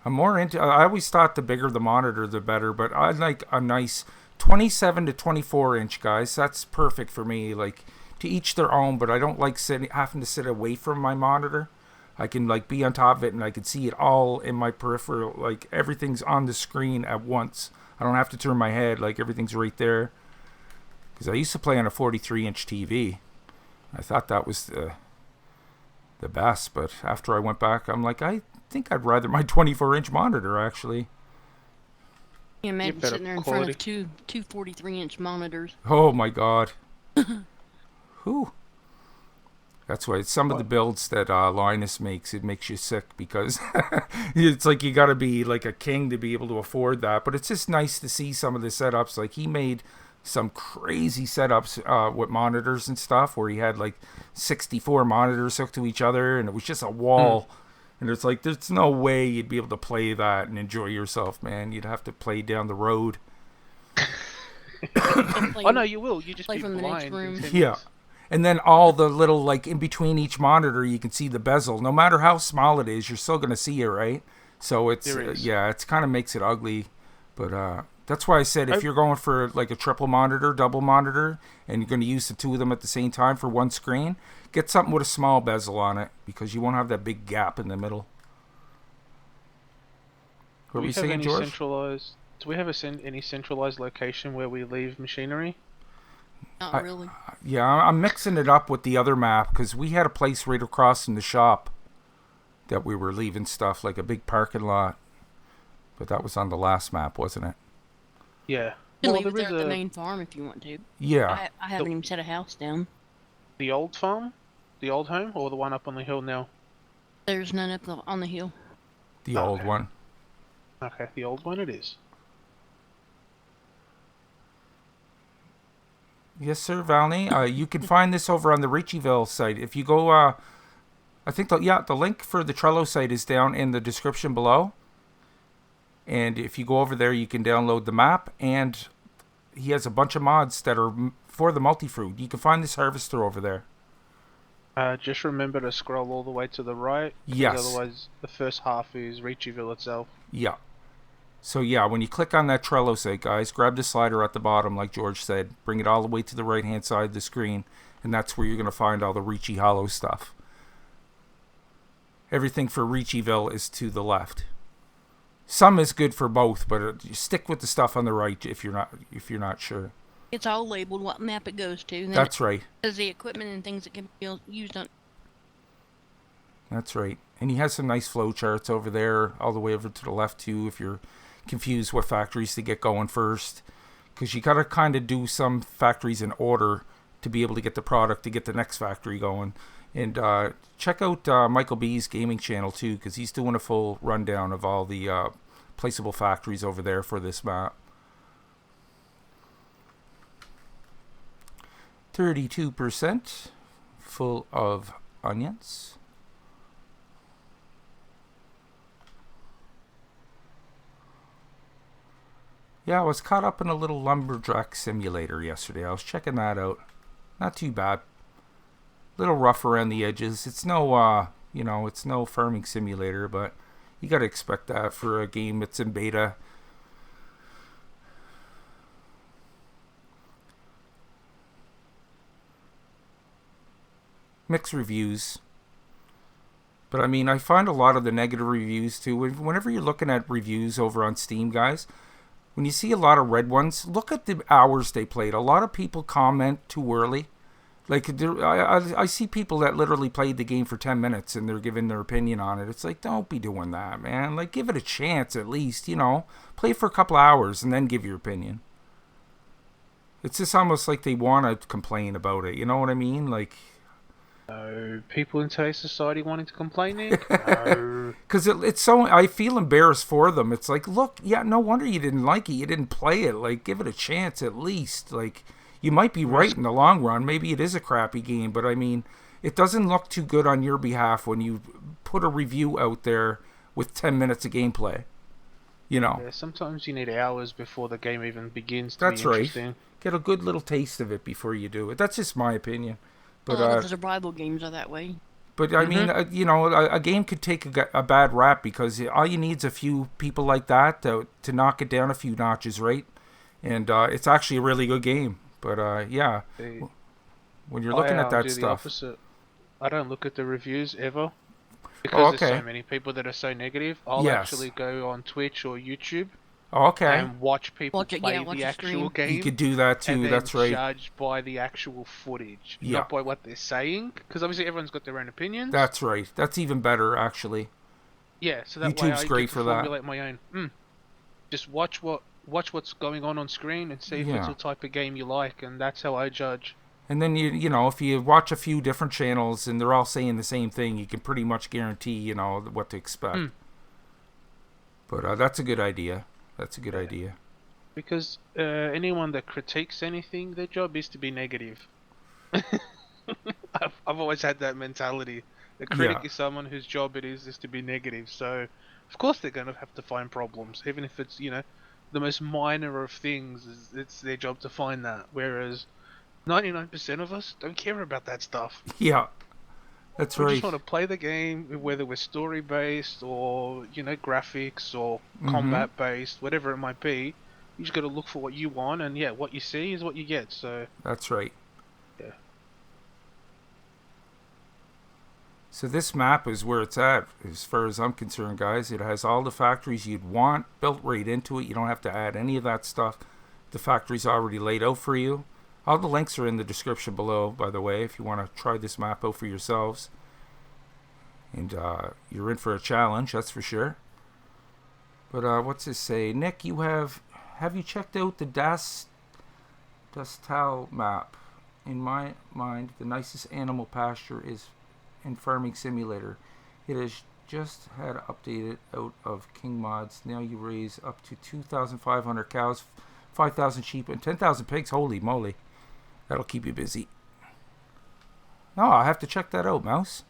I'm more into. I always thought the bigger the monitor, the better. But I like a nice 27 to 24 inch, guys. That's perfect for me. Like, to each their own. But I don't like having to sit away from my monitor. I can like be on top of it and I can see it all in my peripheral. Like, everything's on the screen at once. I don't have to turn my head. Like, everything's right there. Because I used to play on a 43-inch TV. I thought that was the best. But after I went back, I'm like, I think I'd rather my 24-inch monitor, actually. You imagine better sitting there in quality. front of two 43-inch monitors. Oh my god. Whew. That's why some of the builds that Linus makes, it makes you sick because it's like you got to be like a king to be able to afford that. But it's just nice to see some of the setups. Like, he made some crazy setups with monitors and stuff where he had like 64 monitors hooked to each other and it was just a wall. And it's like, there's no way you'd be able to play that and enjoy yourself, man. You'd have to play down the road. Oh no, you will. You just play be from the next blind. room. in 10 Yeah. minutes. And then all the little, like, in between each monitor, you can see the bezel. No matter how small it is, you're still going to see it, right? So it's, There is. yeah, it's kind of makes it ugly. But that's why I said if you're going for, like, a triple monitor, double monitor, and you're going to use the two of them at the same time for one screen, get something with a small bezel on it because you won't have that big gap in the middle. What were you saying, George? Do we have any centralized location where we leave machinery? Not really. Yeah, I'm mixing it up with the other map because we had a place right across from the shop that we were leaving stuff, like a big parking lot. But that was on the last map, wasn't it? Yeah. You can Well, leave it there there is at the main farm if you want to. Yeah, I haven't even set a house down. the old farm, the old home, or the one up on the hill now. There's none up on the hill. the old Okay. one. Okay, the old one it is. Yes, sir, Valney. You can find this over on the Riccisville site. If you go, I think the link for the Trello site is down in the description below. And if you go over there, you can download the map, and he has a bunch of mods that are for the Multifruit. You can find this harvester over there. Just remember to scroll all the way to the right. 'Cause Yes. Otherwise, the first half is Riccisville itself. Yeah. So yeah, when you click on that Trello site, guys, grab the slider at the bottom, like George said, bring it all the way to the right-hand side of the screen, and that's where you're going to find all the Ricci Hollow stuff. Everything for Riccisville is to the left. Some is good for both, but stick with the stuff on the right if you're not sure. It's all labeled what map it goes to. And then That's right. it says the equipment and things that can be used on. That's right. And he has some nice flow charts over there, all the way over to the left too, if you're confused what factories to get going first. Because you got to kind of do some factories in order to be able to get the product to get the next factory going. And check out Michael B's gaming channel too, because he's doing a full rundown of all the placeable factories over there for this map. 32% full of onions. Yeah, I was caught up in a little Lumberjack Simulator yesterday. I was checking that out. Not too bad. Little rough around the edges. It's no, it's no farming simulator, but you got to expect that for a game that's in beta. Mixed reviews. But I mean, I find a lot of the negative reviews too. Whenever you're looking at reviews over on Steam, guys, when you see a lot of red ones, look at the hours they played. A lot of people comment too early. Like, I see people that literally played the game for 10 minutes and they're giving their opinion on it. It's like, don't be doing that, man. Like, give it a chance at least, Play for a couple hours and then give your opinion. It's just almost like they want to complain about it. You know what I mean? Like... No, people in today's society wanting to complain, Nick? No. Because it's so... I feel embarrassed for them. It's like, look, yeah, no wonder you didn't like it. You didn't play it. Like, give it a chance at least. Like... You might be right in the long run. Maybe it is a crappy game, but I mean, it doesn't look too good on your behalf when you put a review out there with 10 minutes of gameplay. Yeah, sometimes you need hours before the game even begins to That's be interesting. Right. Get a good little taste of it before you do it. That's just my opinion. But a lot of the survival games are that way. But I mean, a game could take a bad rap because all you need is a few people like that to knock it down a few notches, right? And it's actually a really good game. But yeah, when you're looking at that stuff, I don't look at the reviews ever because there's so many people that are so negative. I'll actually go on Twitch or YouTube and watch people play the actual game. You could do that too. And then that's right. Judge by the actual footage, not by what they're saying, because obviously everyone's got their own opinions. That's right. That's even better, actually. Yeah, so that YouTube's way I great get to for formulate my own. Just watch what's going on screen and see if it's the type of game you like, and that's how I judge. And then if you watch a few different channels and they're all saying the same thing, you can pretty much guarantee what to expect. But that's a good idea. That's a good idea. Because anyone that critiques anything, their job is to be negative. I've always had that mentality. A critic is someone whose job it is to be negative. So of course they're going to have to find problems, even if it's the most minor of things. It's their job to find that, whereas 99% of us don't care about that stuff. Yeah, that's right. We just want to play the game, whether we're story based or graphics or combat based, whatever it might be. You just got to look for what you want, and what you see is what you get. So that's right. Yeah. So this map is where it's at, as far as I'm concerned, guys. It has all the factories you'd want built right into it. You don't have to add any of that stuff. The factory's already laid out for you. All the links are in the description below, by the way, if you want to try this map out for yourselves. And you're in for a challenge, that's for sure. But what's this say? Nick, have you checked out the Dastal map? In my mind, the nicest animal pasture is in Farming Simulator. It has just had updated out of King mods. Now you raise up to 2,500 cows, 5,000 sheep, and 10,000 pigs. Holy moly. That'll keep you busy. Oh, I have to check that out, Mouse.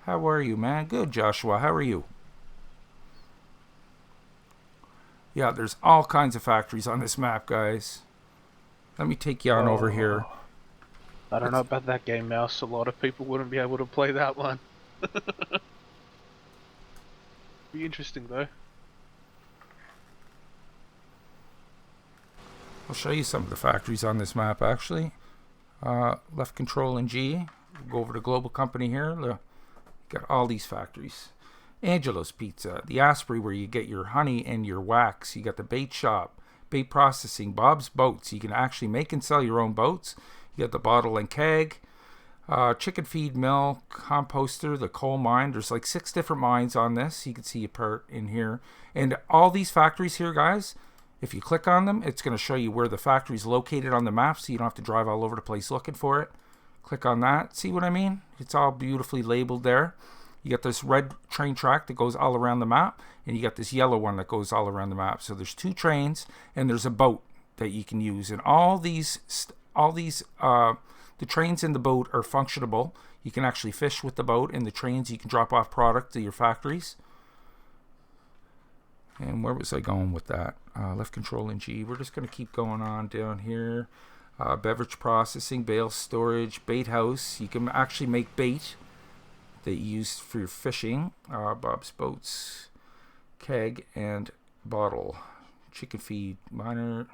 How are you, man? Good, Joshua. How are you? Yeah, there's all kinds of factories on this map, guys. Let me take you on over here. I don't know about that game, Mouse. A lot of people wouldn't be able to play that one. Be interesting, though. I'll show you some of the factories on this map, actually. Left control and G. We'll go over to Global Company here. Look, got all these factories. Angelo's Pizza, the Asprey where you get your honey and your wax. You got the bait shop, bait processing, Bob's Boats. You can actually make and sell your own boats. You got the bottle and keg, chicken feed mill, composter, the coal mine. There's like 6 different mines on this. You can see a part in here. And all these factories here, guys, if you click on them, it's going to show you where the factory is located on the map, so you don't have to drive all over the place looking for it. Click on that. See what I mean? It's all beautifully labeled there. You got this red train track that goes all around the map, and you got this yellow one that goes all around the map. So there's 2 trains, and there's a boat that you can use. And the trains and the boat are functionable. You can actually fish with the boat, and the trains you can drop off product to your factories. And where was I going with that? Left control and G. We're just going to keep going on down here. Beverage processing, bale storage, bait house. You can actually make bait that you use for your fishing. Bob's Boats, keg, and bottle. Chicken feed, minor,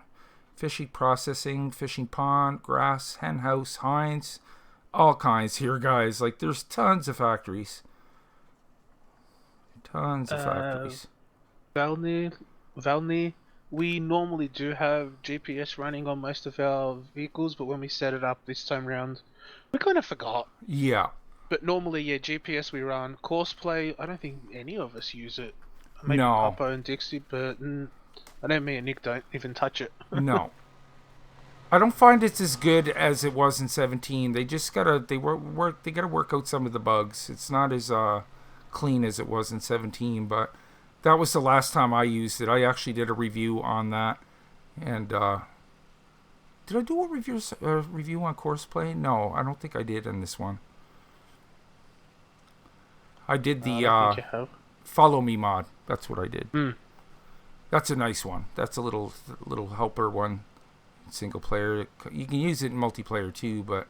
fishing processing, fishing pond, grass, hen house, Heinz. All kinds here, guys. Like, there's tons of factories. Tons of factories. Valny, we normally do have GPS running on most of our vehicles, but when we set it up this time around, we kind of forgot. Yeah. But normally, yeah, GPS we run. Courseplay, I don't think any of us use it. Maybe No. Papa and Dixie, but I know me and Nick don't even touch it. No. I don't find it's as good as it was in 17. They just gotta work out some of the bugs. It's not as clean as it was in 17, but that was the last time I used it. I actually did a review on that, and did I do a review on Courseplay? No, I don't think I did in this one. I did the Follow Me mod. That's what I did. That's a nice one. That's a little helper one. Single player. You can use it in multiplayer too, but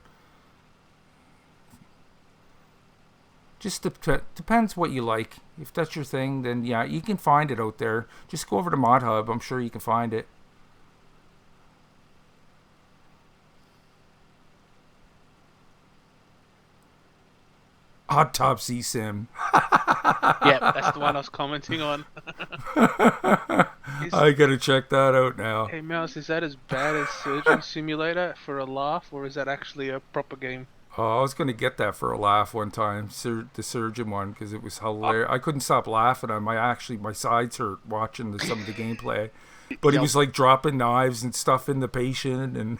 just depends what you like. If that's your thing, then yeah, you can find it out there. Just go over to Mod Hub. I'm sure you can find it. Autopsy Sim. Yeah, that's the one I was commenting on. I gotta check that out now. Hey Mouse, is that as bad as Surgeon Simulator for a laugh, or is that actually a proper game? Oh, I was gonna get that for a laugh one time, the surgeon one, because it was hilarious. I couldn't stop laughing. My sides hurt watching some of the gameplay. But he was like dropping knives and stuff in the patient, and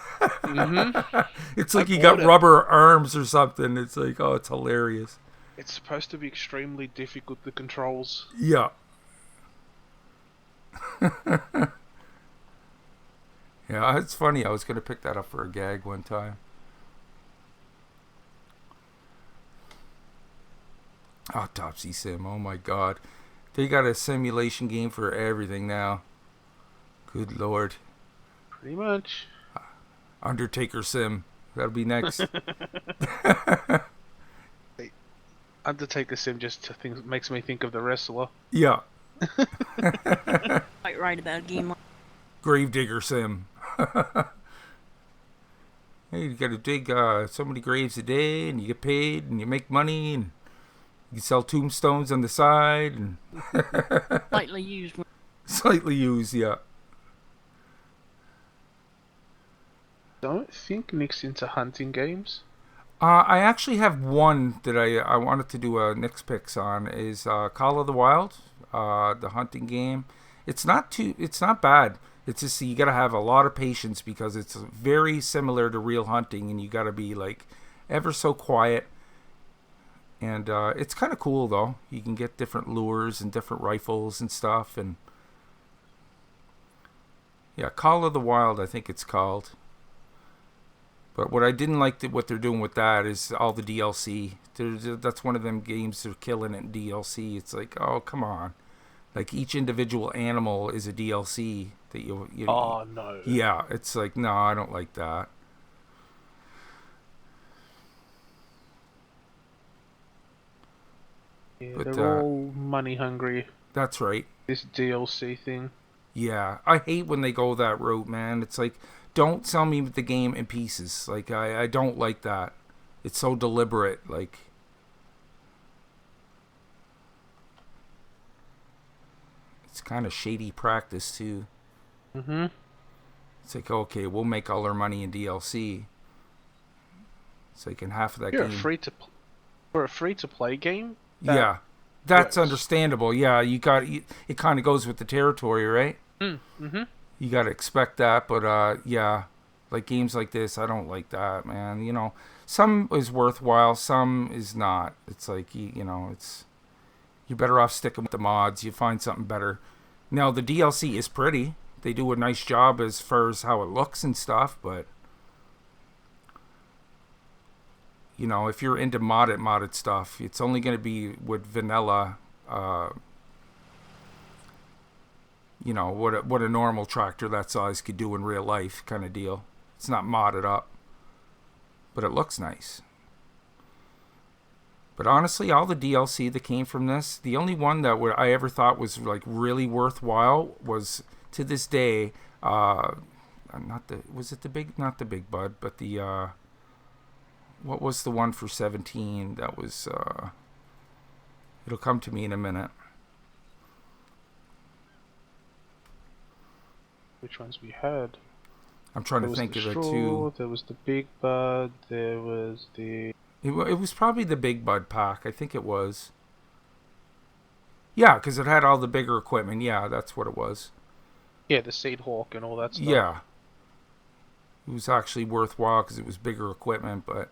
it's like he got rubber arms or something. It's like, oh, it's hilarious. It's supposed to be extremely difficult, the controls. Yeah. Yeah, it's funny. I was going to pick that up for a gag one time. Autopsy Sim, oh my god. They got a simulation game for everything now. Good lord. Pretty much. Undertaker Sim. That'll be next. Undertaker Sim makes me think of the wrestler. Yeah. Quite right about game. Gravedigger Sim. Hey, you gotta dig so many graves a day, and you get paid, and you make money, and You can sell tombstones on the side and Lightly used. slightly used, yeah. Don't think Nick's into hunting games. I actually have one that I wanted to do a Nick's Picks on is Call of the Wild, the hunting game. It's not bad. It's just you got to have a lot of patience because it's very similar to real hunting, and you got to be like ever so quiet. And it's kind of cool though. You can get different lures and different rifles and stuff, and yeah, Call of the Wild, I think it's called. But what I didn't like what they're doing with that is all the DLC. That's one of them games they're killing it in DLC. It's like, oh, come on. Like each individual animal is a DLC that you Oh, no. Yeah, it's like, no, I don't like that. Yeah, But, they're all money hungry. That's right. This DLC thing. Yeah, I hate when they go that route, man. It's like, don't sell me the game in pieces. Like, I don't like that. It's so deliberate. Like, it's kind of shady practice, too. Mm-hmm. It's like, okay, we'll make all our money in DLC. It's like in half of that game. For a free-to-play game? Yeah, that's works. Understandable. Yeah, it kind of goes with the territory, right? Mm-hmm. You got to expect that, but yeah, like games like this, I don't like that, man. You know, some is worthwhile, some is not. It's like you're better off sticking with the mods. You find something better. Now the DLC is pretty. They do a nice job as far as how it looks and stuff, but you know, if you're into modded stuff, it's only going to be with vanilla. You know, what a normal tractor that size could do in real life kind of deal. It's not modded up, but it looks nice. But honestly, all the DLC that came from this, the only one that I ever thought was like really worthwhile was, to this day, not the Big Bud, but the what was the one for 17 that was it'll come to me in a minute. Which ones we had? I'm trying to think of it too. There was the Big Bud. There was the. It was probably the Big Bud pack. I think it was. Yeah, because it had all the bigger equipment. Yeah, that's what it was. Yeah, the Seed Hawk and all that stuff. Yeah. It was actually worthwhile because it was bigger equipment, but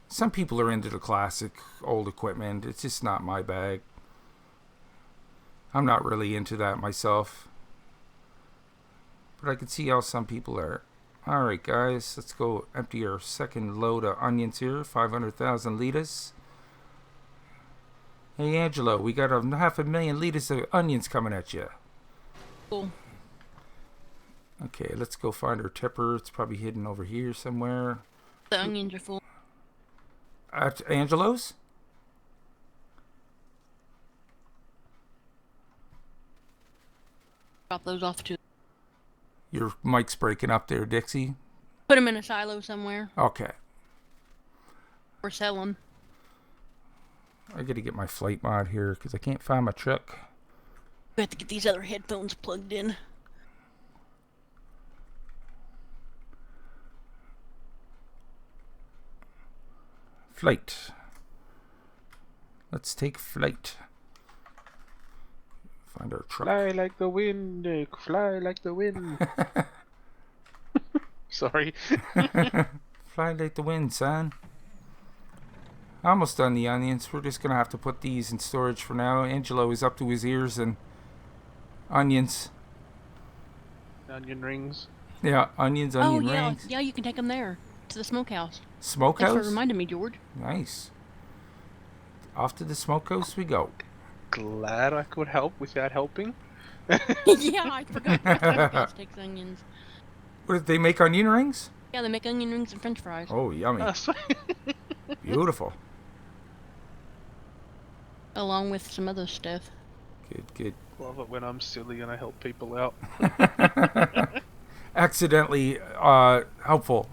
some people are into the classic old equipment. It's just not my bag. I'm not really into that myself. But I can see how some people are. Alright guys, let's go empty our second load of onions here. 500,000 liters. Hey Angelo, we got 500,000 liters of onions coming at you. Cool. Okay, let's go find our tipper. It's probably hidden over here somewhere. The onions are full. At Angelo's? Drop those off to. Your mic's breaking up there, Dixie. Put them in a silo somewhere. Okay. Or sell them. I gotta get my flight mod here because I can't find my truck. We have to get these other headphones plugged in. Flight. Let's take flight. Find our truck. Fly like the wind, Nick. Fly like the wind. Sorry. Fly like the wind, son. Almost done the onions. We're just gonna have to put these in storage for now. Angelo is up to his ears in onions. Onion rings. Yeah, onion yeah, rings. yeah, you can take them there to the smokehouse. Smokehouse? Thanks for reminding me, George. Nice. Off to the smokehouse we go. Glad I could help without helping. Yeah, I forgot. Smokehouse takes onions. What did they make onion rings? Yeah, they make onion rings and French fries. Oh, yummy. Beautiful. Along with some other stuff. Good. Love it when I'm silly and I help people out. Accidentally helpful.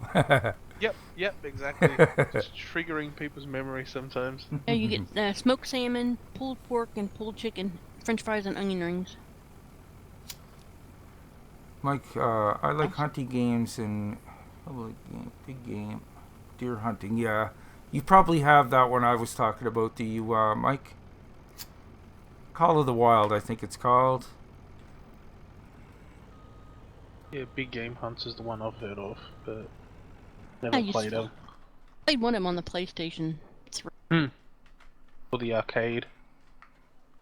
Yep, exactly. Just triggering people's memory sometimes. Yeah, you get smoked salmon, pulled pork, and pulled chicken, French fries, and onion rings. Mike, I like hunting games and big game, deer hunting. Yeah, you probably have that one I was talking about. Do you, Mike? Call of the Wild, I think it's called. Yeah, Big Game Hunts is the one I've heard of, but I never used played to them. played one of them on the PlayStation 3. Or the arcade.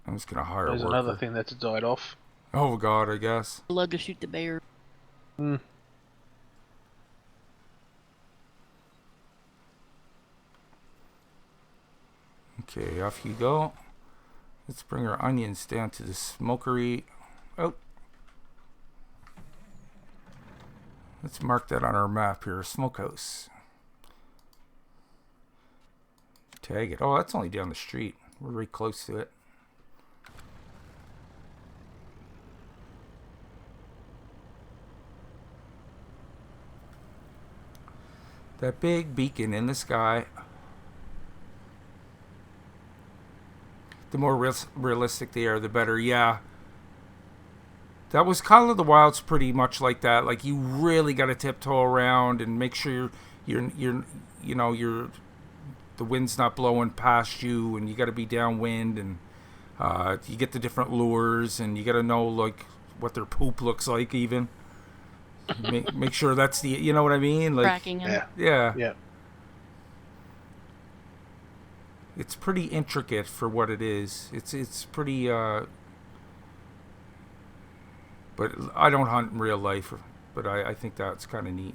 I'm just gonna hire a There's worker. another thing that's died off. Oh God, I guess. I love to shoot the bear. Okay, off you go. Let's bring our onions down to the smokery. Oh. Let's mark that on our map here. Smokehouse. Tag it. Oh, that's only down the street. We're very close to it. That big beacon in the sky. The more realistic they are, the better. Yeah. That was Call of the Wild's pretty much like that. Like, you really got to tiptoe around and make sure you're the wind's not blowing past you, and you got to be downwind, and you get the different lures, and you got to know like what their poop looks like even. make sure that's the, you know what I mean? Like, Tracking them. yeah. It's pretty intricate for what it is. It's pretty but I don't hunt in real life, but I think that's kind of neat.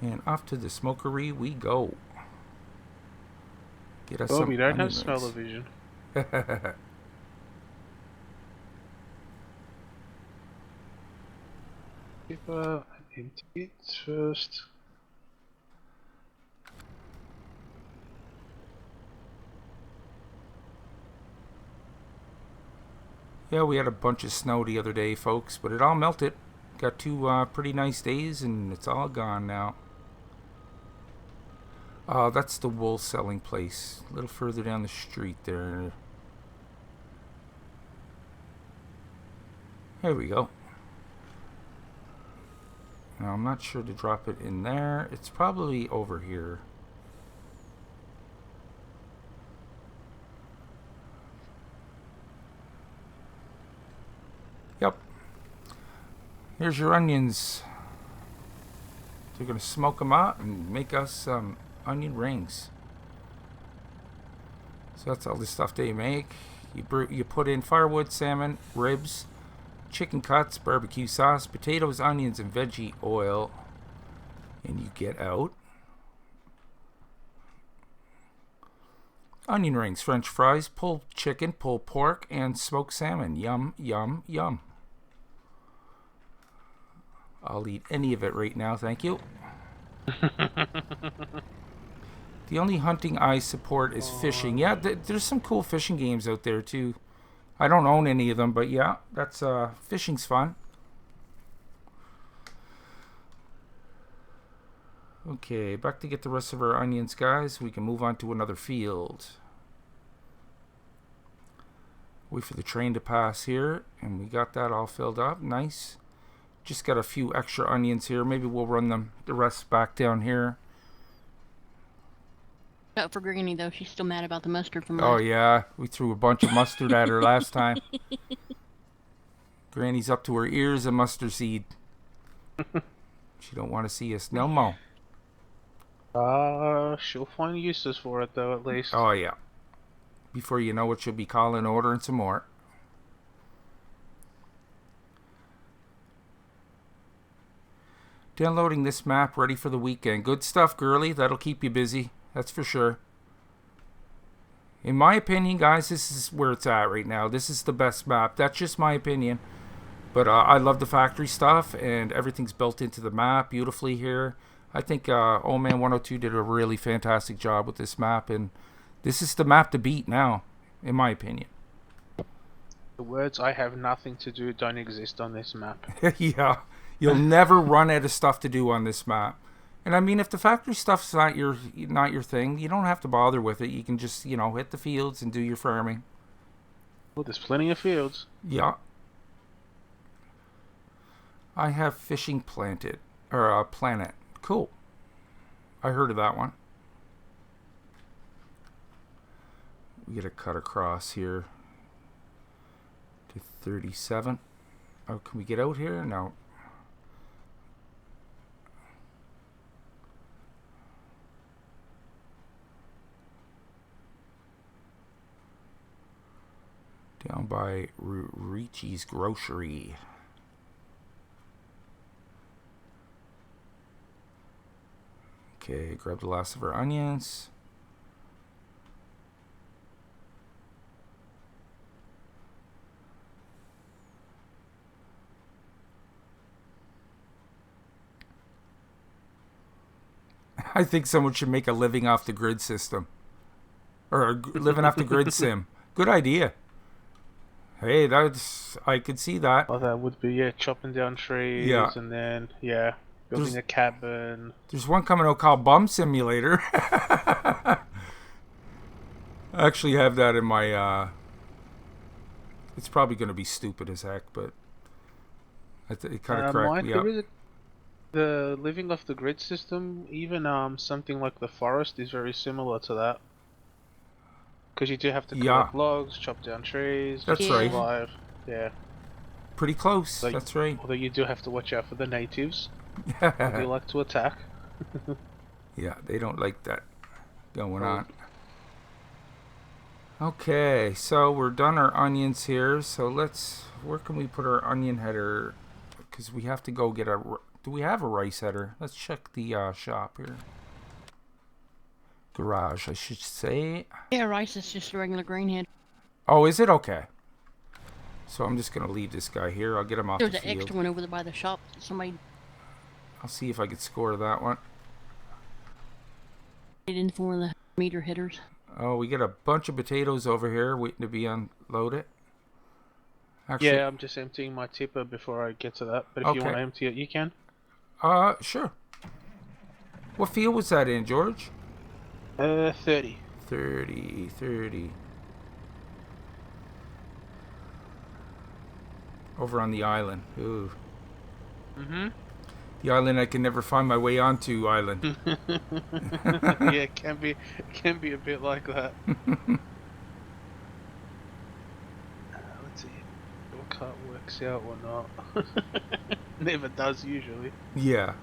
And off to the smokery we go. Get us some we don't have onion smell-o-vision. rings. Keep empty it first. Yeah, we had a bunch of snow the other day, folks, but it all melted. Got two pretty nice days, and it's all gone now. That's the wool selling place. A little further down the street there. Here we go. Now, I'm not sure to drop it in there. It's probably over here. Yep. Here's your onions. They're going to smoke them out and make us some onion rings. So that's all the stuff they make. You put in firewood, salmon, ribs, chicken cuts, barbecue sauce, potatoes, onions, and veggie oil. And you get out onion rings, French fries, pulled chicken, pulled pork, and smoked salmon. Yum, yum, yum. I'll eat any of it right now, thank you. The only hunting I support is fishing. Yeah, there's some cool fishing games out there too. I don't own any of them, but yeah, that's fishing's fun. Okay, back to get the rest of our onions, guys. We can move on to another field. Wait for the train to pass here, and we got that all filled up. Nice. Just got a few extra onions here. Maybe we'll run the rest back down here. Out for Granny though, she's still mad about the mustard from Oh last. yeah, we threw a bunch of mustard at her last time. Granny's up to her ears in mustard seed. She don't want to see us no more. She'll find uses for it though, at least. Oh yeah. Before you know it, she'll be calling, ordering some more. Downloading this map, ready for the weekend. Good stuff, girly. That'll keep you busy. That's for sure. In my opinion, guys, this is where it's at right now. This is the best map. That's just my opinion. But I love the factory stuff, and everything's built into the map beautifully here. I think Old Man 102 did a really fantastic job with this map, and this is the map to beat now, in my opinion. The words "I have nothing to do" don't exist on this map. Yeah. You'll never run out of stuff to do on this map. And I mean, if the factory stuff's not your thing, you don't have to bother with it. You can just, hit the fields and do your farming. Well, there's plenty of fields. Yeah. I have fishing planet. Cool. I heard of that one. We gotta cut across here to 37. Oh, can we get out here? No. Down by Riccis grocery. Okay, grab the last of our onions. I think someone should make a living off the grid system. Or living off the grid sim. Good idea. Hey, I could see that. Oh, that would be, chopping down trees and then, building a cabin. There's one coming out called Bum Simulator. I actually have that in my, it's probably going to be stupid as heck, but it kind of cracked me up. The living off the grid system, even something like the forest is very similar to that. Because you do have to collect logs, chop down trees. That's right. Survive. Yeah. Pretty close. That's right. Although you do have to watch out for the natives. They like to attack. Yeah, they don't like that going on. Okay, so we're done our onions here. So where can we put our onion header? Because we have to go get do we have a rice header? Let's check the shop here. Garage, I should say. Yeah, rice is just a regular grain head. Oh, is it? Okay. So I'm just going to leave this guy here. I'll get him off the field. There's an extra one over there by the shop. I'll see if I can score that one. Get in for the meter hitters. Oh, we got a bunch of potatoes over here waiting to be unloaded. Actually, I'm just emptying my tipper before I get to that. But if you want to empty it, you can. Sure. What field was that in, George? 30. 30. Over on the island. Ooh. Mm-hmm. The island I can never find my way onto island. Yeah, it can be a bit like that. Let's see what cut works out or not. Never does usually. Yeah.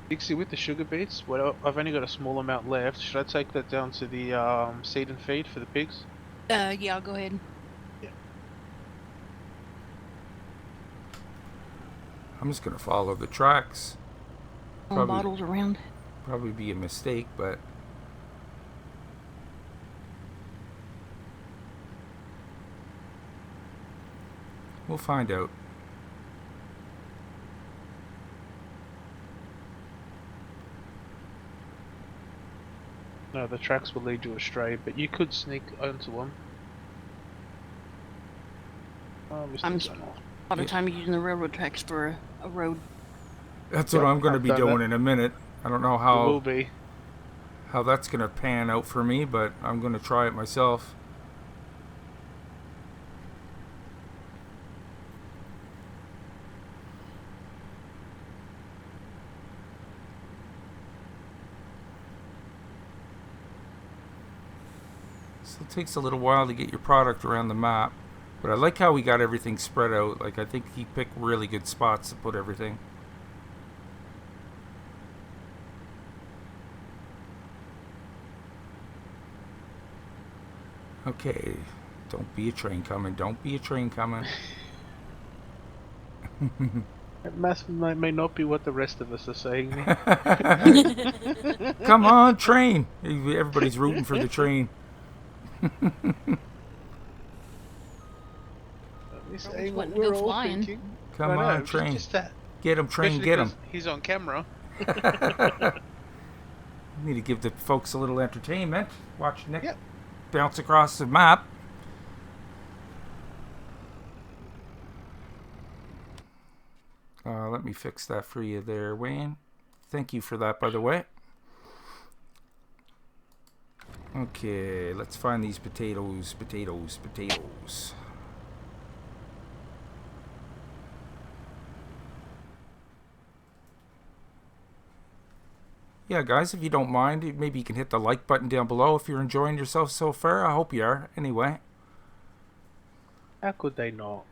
Dixie, with the sugar beets, I've only got a small amount left. Should I take that down to the seed and feed for the pigs? Yeah, I'll go ahead. Yeah. I'm just gonna follow the tracks. Bottles around. Probably be a mistake, but we'll find out. No, the tracks will lead you astray, but you could sneak onto them. Oh, I'm a lot of time using the railroad tracks for a road. That's what I'm going to be doing in a minute. I don't know how that's going to pan out for me, but I'm going to try it myself. So it takes a little while to get your product around the map. But I like how we got everything spread out. Like, I think he picked really good spots to put everything. Okay. Don't be a train coming. Don't be a train coming. That may not be what the rest of us are saying. Come on, train. Everybody's rooting for the train. Saying what we're all flying. thinking. Come on, train. Just that. Get him, train, get him. He's on camera. Need to give the folks a little entertainment. Watch Nick bounce across the map. me fix that for you there, Wayne. Thank you for that, by the way. Okay, let's find these potatoes. Yeah, guys, if you don't mind, maybe you can hit the like button down below if you're enjoying yourself so far. I hope you are. Anyway. How could they not?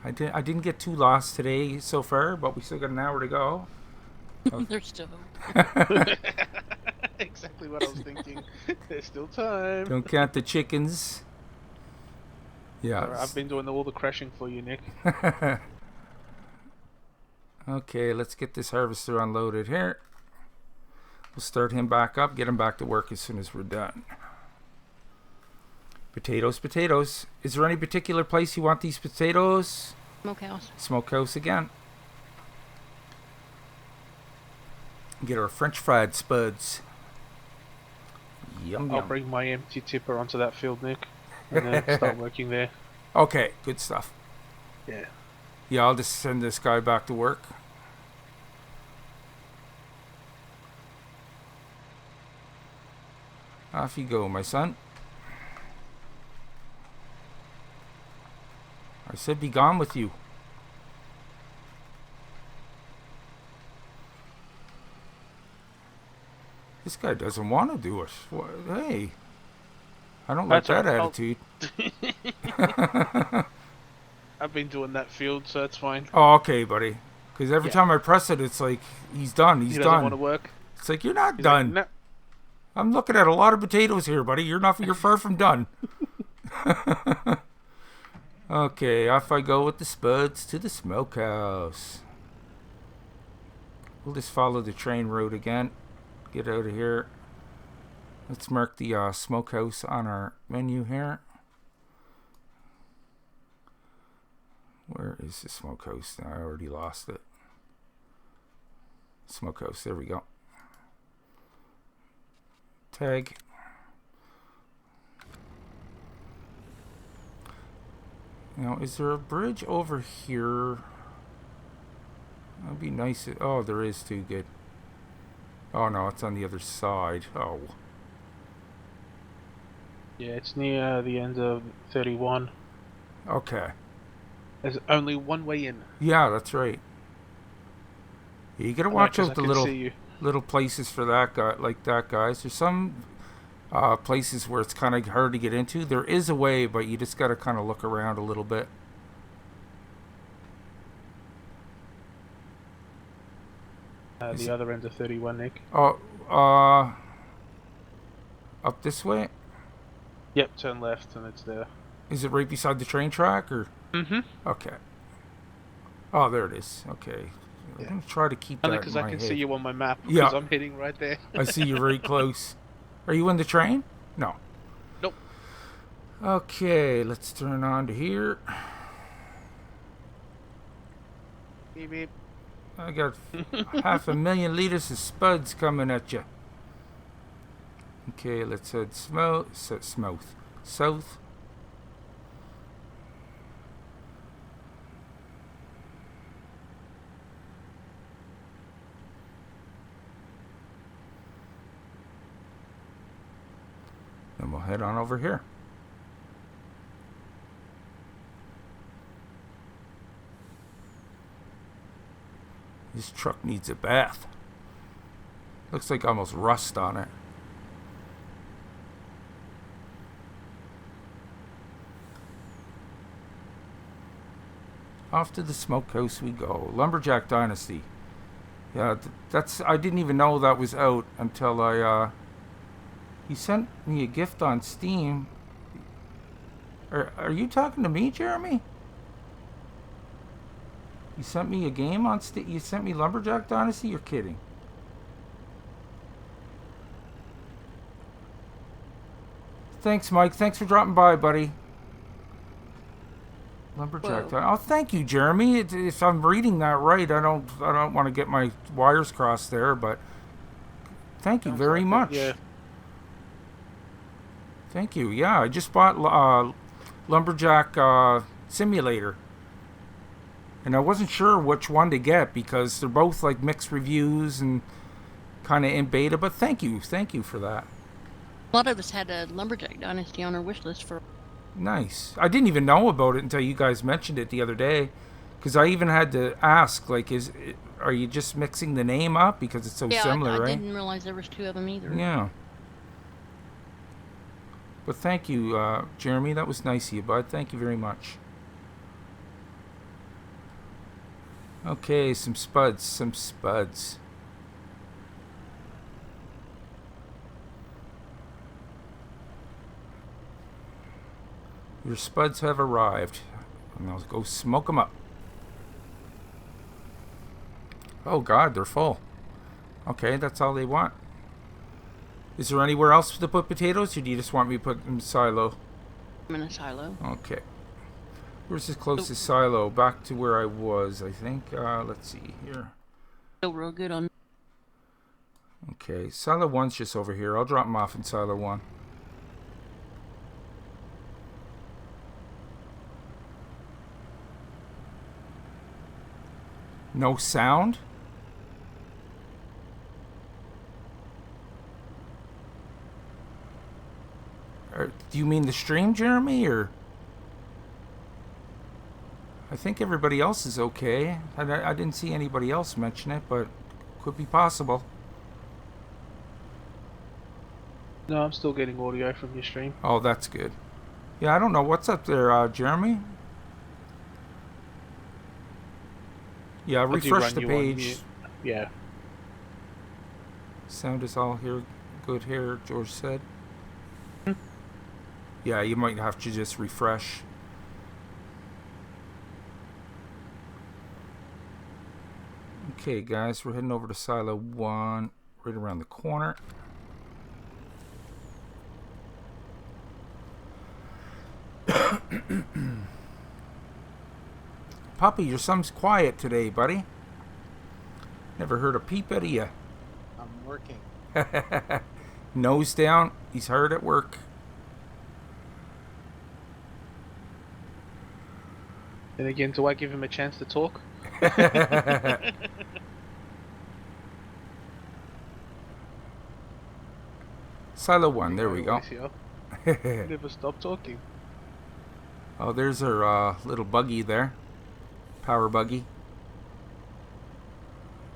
I didn't get too lost today so far, but we still got an hour to go. There's still Exactly what I was thinking. There's still time. Don't count the chickens. Yeah. Sorry, I've been doing all the crashing for you, Nick. Okay, let's get this harvester unloaded here. We'll start him back up, get him back to work as soon as we're done. Potatoes. Is there any particular place you want these potatoes? smokehouse. Smokehouse again. Get our French fried spuds. Yum I'll yum. bring my empty tipper onto that field, Nick, and then start working there. Okay, good stuff. Yeah. Yeah, I'll just send this guy back to work. Off you go, my son. I said be gone with you. This guy doesn't want to do it. Hey, I don't like that attitude. I've been doing that field, so it's fine. Oh, okay, buddy. Because every time I press it, it's like, he's done, He doesn't want to work. It's like, you're not He's done. Like, I'm looking at a lot of potatoes here, buddy. You're far from done. Okay, off I go with the spuds to the smokehouse. We'll just follow the train route again. Get out of here. Let's mark the smokehouse on our menu here. Where is the smokehouse? I already lost it. Smokehouse, there we go. Tag. Now, is there a bridge over here? That'd be nice. Oh, there is too. Good. Oh no, it's on the other side. Oh. Yeah, it's near the end of 31. Okay. There's only one way in. Yeah, that's right. You gotta watch out the See little places for that guy, like that, guys. There's some places where it's kind of hard to get into. There is a way, but you just gotta kind of look around a little bit. the other end of 31, Nick. Oh, up this way? Yep, turn left and it's there. Is it right beside the train track, or? Mm-hmm. Okay. Oh, there it is. Okay. I'm gonna try to keep Only that because in I my can head. see you on my map. Yeah. Because I'm heading right there. I see you very close. Are you in the train? No. Nope. Okay, let's turn on to here. Beep, beep. I got 500,000 liters of spuds coming at you. Okay, let's head south. Then we'll head on over here. This truck needs a bath. Looks like almost rust on it. Off to the smokehouse we go. Lumberjack Dynasty. Yeah, that's. I didn't even know that was out until I. He sent me a gift on Steam. Are you talking to me, Jeremy? You sent me a game on Steam? You sent me Lumberjack Dynasty? You're kidding. Thanks, Mike. Thanks for dropping by, buddy. Lumberjack. Oh, thank you, Jeremy. If I'm reading that right, I don't want to get my wires crossed there, but thank you very much. Yeah. Thank you. Yeah, I just bought Lumberjack Simulator. And I wasn't sure which one to get because they're both like mixed reviews and kind of in beta, but thank you for that. A lot of us had a Lumberjack Dynasty on our wish list for. Nice. I didn't even know about it until you guys mentioned it the other day, because I even had to ask, like, are you just mixing the name up because it's so similar, I right? didn't realize there was 2 of them either. Yeah. But thank you, Jeremy. That was nice of you, bud. Thank you very much. Okay, some spuds. Your spuds have arrived. And I'll go smoke them up. Oh God, they're full. Okay, that's all they want. Is there anywhere else to put potatoes, or do you just want me to put them in a silo? I'm in a silo. Okay. Where's the closest silo? Back to where I was, I think. Let's see here. Still real good on. Okay, silo 1's just over here. I'll drop them off in silo 1. No sound? Do you mean the stream, Jeremy, or? I think everybody else is okay. I didn't see anybody else mention it, but could be possible. No, I'm still getting audio from your stream. Oh, that's good. Yeah, I don't know. What's up there, Jeremy? Yeah, refresh the page. Yeah. Sound is all here. Good here, George said. Yeah, you might have to just refresh. Okay, guys, we're heading over to silo 1, right around the corner. Puppy, your son's quiet today, buddy. Never heard a peep out of you. I'm working. Nose down. He's hard at work. Then again, do I give him a chance to talk? Silo 1, there we go. Never stop talking. Oh, there's our little buggy there. Power buggy.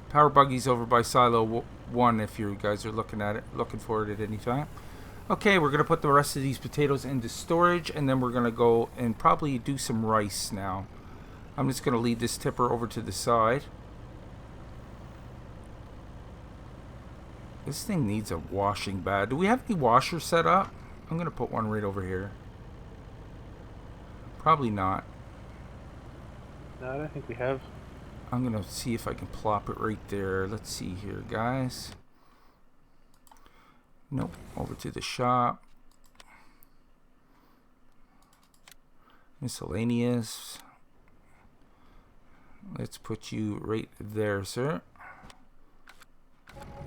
Power buggy's over by silo 1 if you guys are looking for it at any time. Okay, we're going to put the rest of these potatoes into storage, and then we're going to go and probably do some rice now. I'm just going to lead this tipper over to the side. This thing needs a washing bad. Do we have any washers set up? I'm going to put one right over here. Probably not. No, I don't think we have. I'm going to see if I can plop it right there. Let's see here, guys. Nope. Over to the shop. Miscellaneous. Let's put you right there, sir.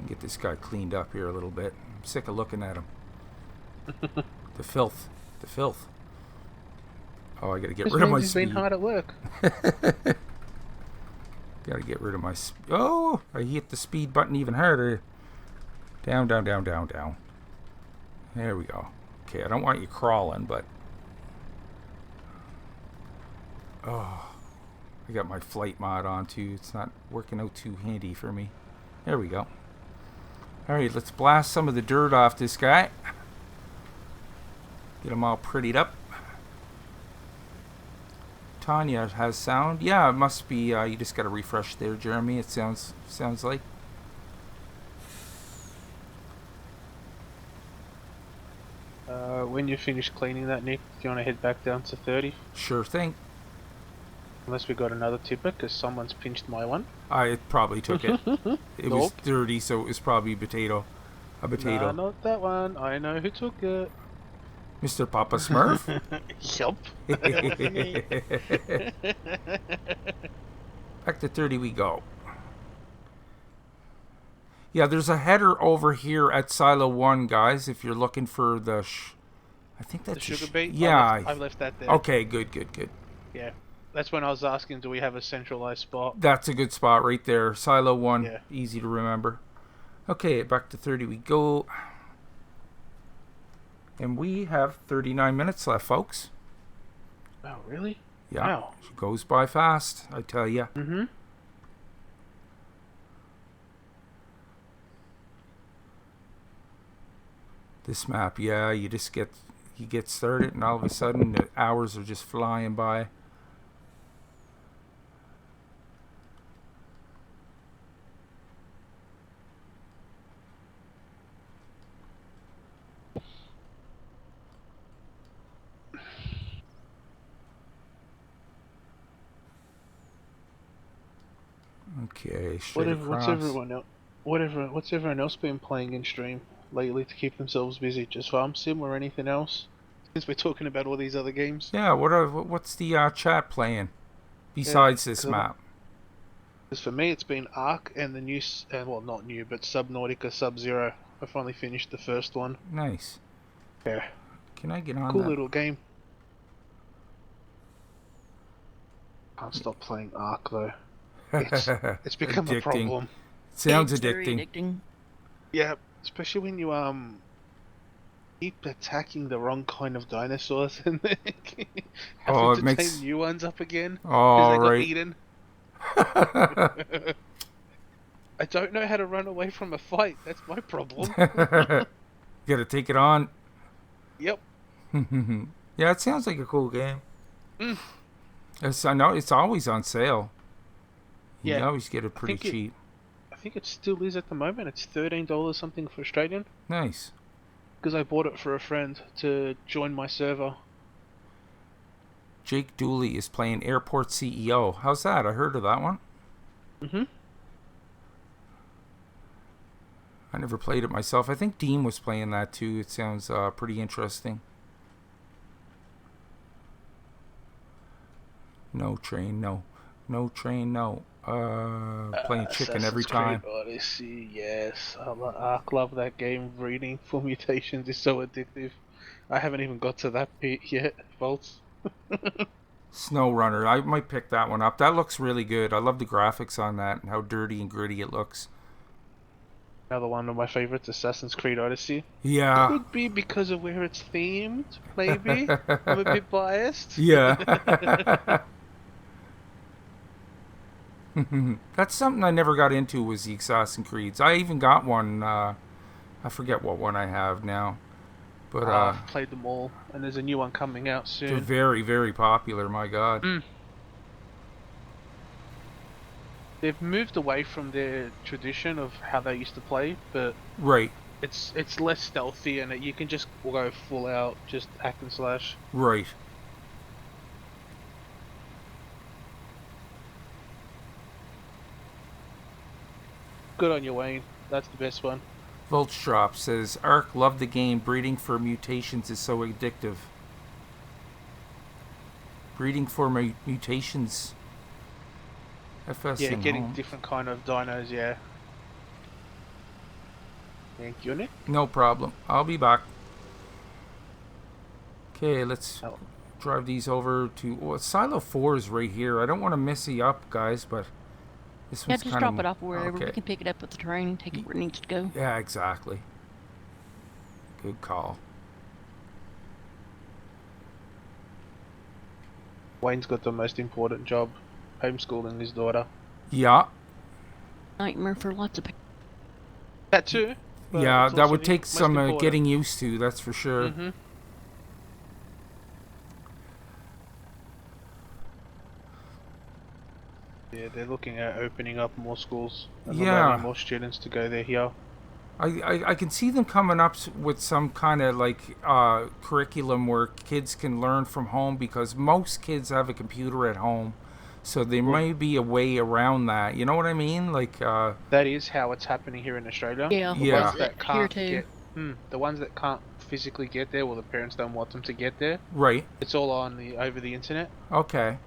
Get this guy cleaned up here a little bit. I'm sick of looking at him. The filth. The filth. Oh, I gotta get rid of my speed. He's been hard at work. Gotta get rid of my... Oh! I hit the speed button even harder. Down, down, down, down, down. There we go. Okay, I don't want you crawling, but... Oh. I got my flight mod on, too. It's not working out too handy for me. There we go. Alright, let's blast some of the dirt off this guy. Get him all prettied up. Tanya has sound. Yeah, it must be. You just got to refresh there, Jeremy. It sounds like. When you finish cleaning that, Nick, do you want to head back down to 30? Sure thing. Unless we got another tipper, because someone's pinched my one. I probably took it. It was Nope. dirty, so it was probably a potato. Nah, not that one. I know who took it. Mr. Papa Smurf? Yup. Back to 30 we go. Yeah, there's a header over here at Silo 1, guys, if you're looking for the I think The that's sugar beet? Yeah. I've left that there. Okay, good. Yeah. That's when I was asking, do we have a centralized spot? That's a good spot right there. Silo 1, Yeah. easy to remember. Okay, back to 30 we go. And we have 39 minutes left, folks. Oh, really? Yeah, Wow. it goes by fast, I tell ya. Mm-hmm. This map, yeah, you get started and all of a sudden the hours are just flying by. Okay, straight What's across. what's everyone else been playing in stream lately to keep themselves busy? Just Farm Sim or anything else? Since we're talking about all these other games. Yeah, what's the chat playing besides this map? Because for me, it's been Ark and the new, well, not new, but Subnautica Sub-Zero. I finally finished the first one. Nice. Yeah. Can I get on Cool that? little game. Can't stop playing Ark though. It's become a problem. Sounds It's very addicting. Yeah, especially when you keep attacking the wrong kind of dinosaurs and then having to tame new ones up again because they got eaten. I don't know how to run away from a fight. That's my problem. You gotta take it on. Yep. Yeah, it sounds like a cool game. Mm. I know it's always on sale. You Yeah. always get it pretty cheap. I think it still is at the moment. It's $13 something for Australian. Nice. Because I bought it for a friend to join my server. Jake Dooley is playing Airport CEO. How's that? I heard of that one. Mm-hmm. I never played it myself. I think Dean was playing that too. It sounds pretty interesting. No train, no. No train, no. Playing chicken every time. Odyssey, yes. I love that game. Reading for mutations is so addictive. I haven't even got to that bit yet, Volts. Snow Runner. I might pick that one up. That looks really good. I love the graphics on that and how dirty and gritty it looks. Another one of my favorites, Assassin's Creed Odyssey. Yeah. Could be because of where it's themed, maybe. I'm a bit biased. Yeah. That's something I never got into was the Assassin's Creeds. I even got one. I forget what one I have now. But I've played them all, and there's a new one coming out soon. They're very, very popular, my god. They've moved away from their tradition of how they used to play, but right. It's less stealthy, and you can just go full out, just hack and slash. Right. Good on you, Wayne. That's the best one. Voltstrop says, Ark, love the game. Breeding for mutations is so addictive. Breeding for mutations. FS Yeah, getting home. different kind of dinos, yeah. Thank you, Nick. No problem. I'll be back. Okay, let's drive these over to... Silo 4 is right here. I don't want to mess you up, guys, but... This one's just drop it off wherever. Okay. We can pick it up with the train and take it where it needs to go. Yeah, exactly. Good call. Wayne's got the most important job, homeschooling his daughter. Yeah. Nightmare for lots of people. That too. Yeah, that would take some getting used to, that's for sure. Mm-hmm. Yeah, they're looking at opening up more schools and allowing more students to go there here. I can see them coming up with some kind of like curriculum where kids can learn from home because most kids have a computer at home. So there may be a way around that. You know what I mean? Like that is how it's happening here in Australia. Yeah, The ones that here can't too. the ones that can't physically get there, well, the parents don't want them to get there. Right. It's all on over the internet. Okay.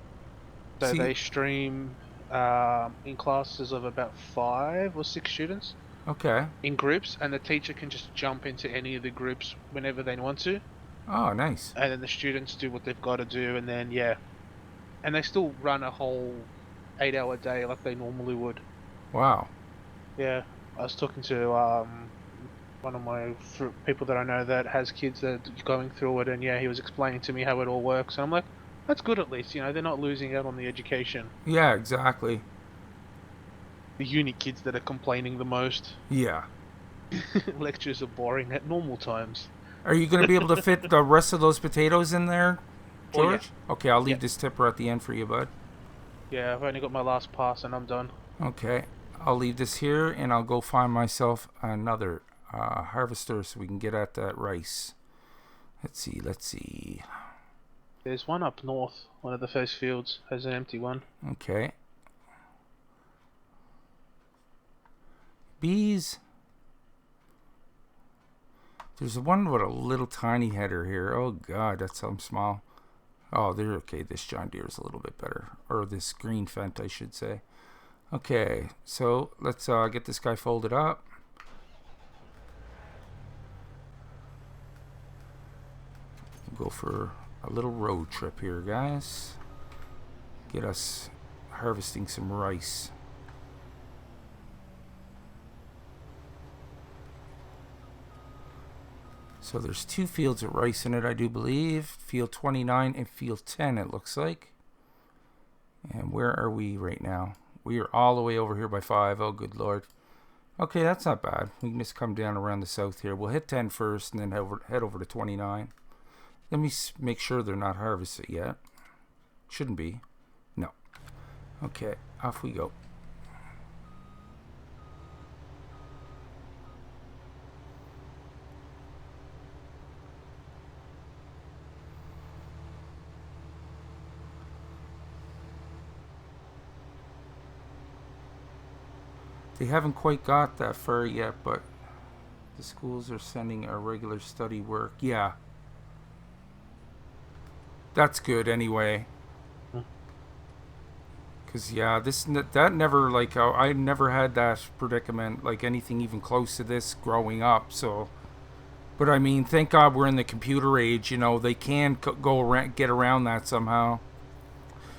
So they stream in classes of about 5 or 6 students. Okay. In groups, and the teacher can just jump into any of the groups whenever they want to. Oh, nice. and then the students do what they've got to do, and then and they still run a whole 8-hour day like they normally would. Wow. Yeah, I was talking to one of my people that I know that has kids that are going through it, and yeah, he was explaining to me how it all works, and I'm like, that's good at least, they're not losing out on the education. Yeah, exactly. The uni kids that are complaining the most. Yeah. Lectures are boring at normal times. Are you going to be able to fit the rest of those potatoes in there, George? Oh, yeah. Okay, I'll leave this tipper at the end for you, bud. Yeah, I've only got my last pass and I'm done. Okay, I'll leave this here and I'll go find myself another harvester so we can get at that rice. Let's see. There's one up north. One of the first fields has an empty one. Okay. Bees. There's one with a little tiny header here. Oh god, that's something small. Oh, they're okay. This John Deere is a little bit better. Or this green Fent, I should say. Okay, so let's get this guy folded up. We'll go for a little road trip here, guys. Get us harvesting some rice. So there's 2 fields of rice in it, I do believe. Field 29 and field 10, it looks like. And where are we right now? We are all the way over here by 5. Oh, good lord. Okay, that's not bad. We can just come down around the south here. We'll hit 10 first and then head over to 29. Let me make sure they're not harvested yet. Shouldn't be. No. Okay, off we go. They haven't quite got that far yet, but the schools are sending our regular study work. Yeah. That's good anyway. Because, yeah, that never, like, I never had that predicament, like anything even close to this growing up, so. But, I mean, thank God we're in the computer age, they can get around that somehow.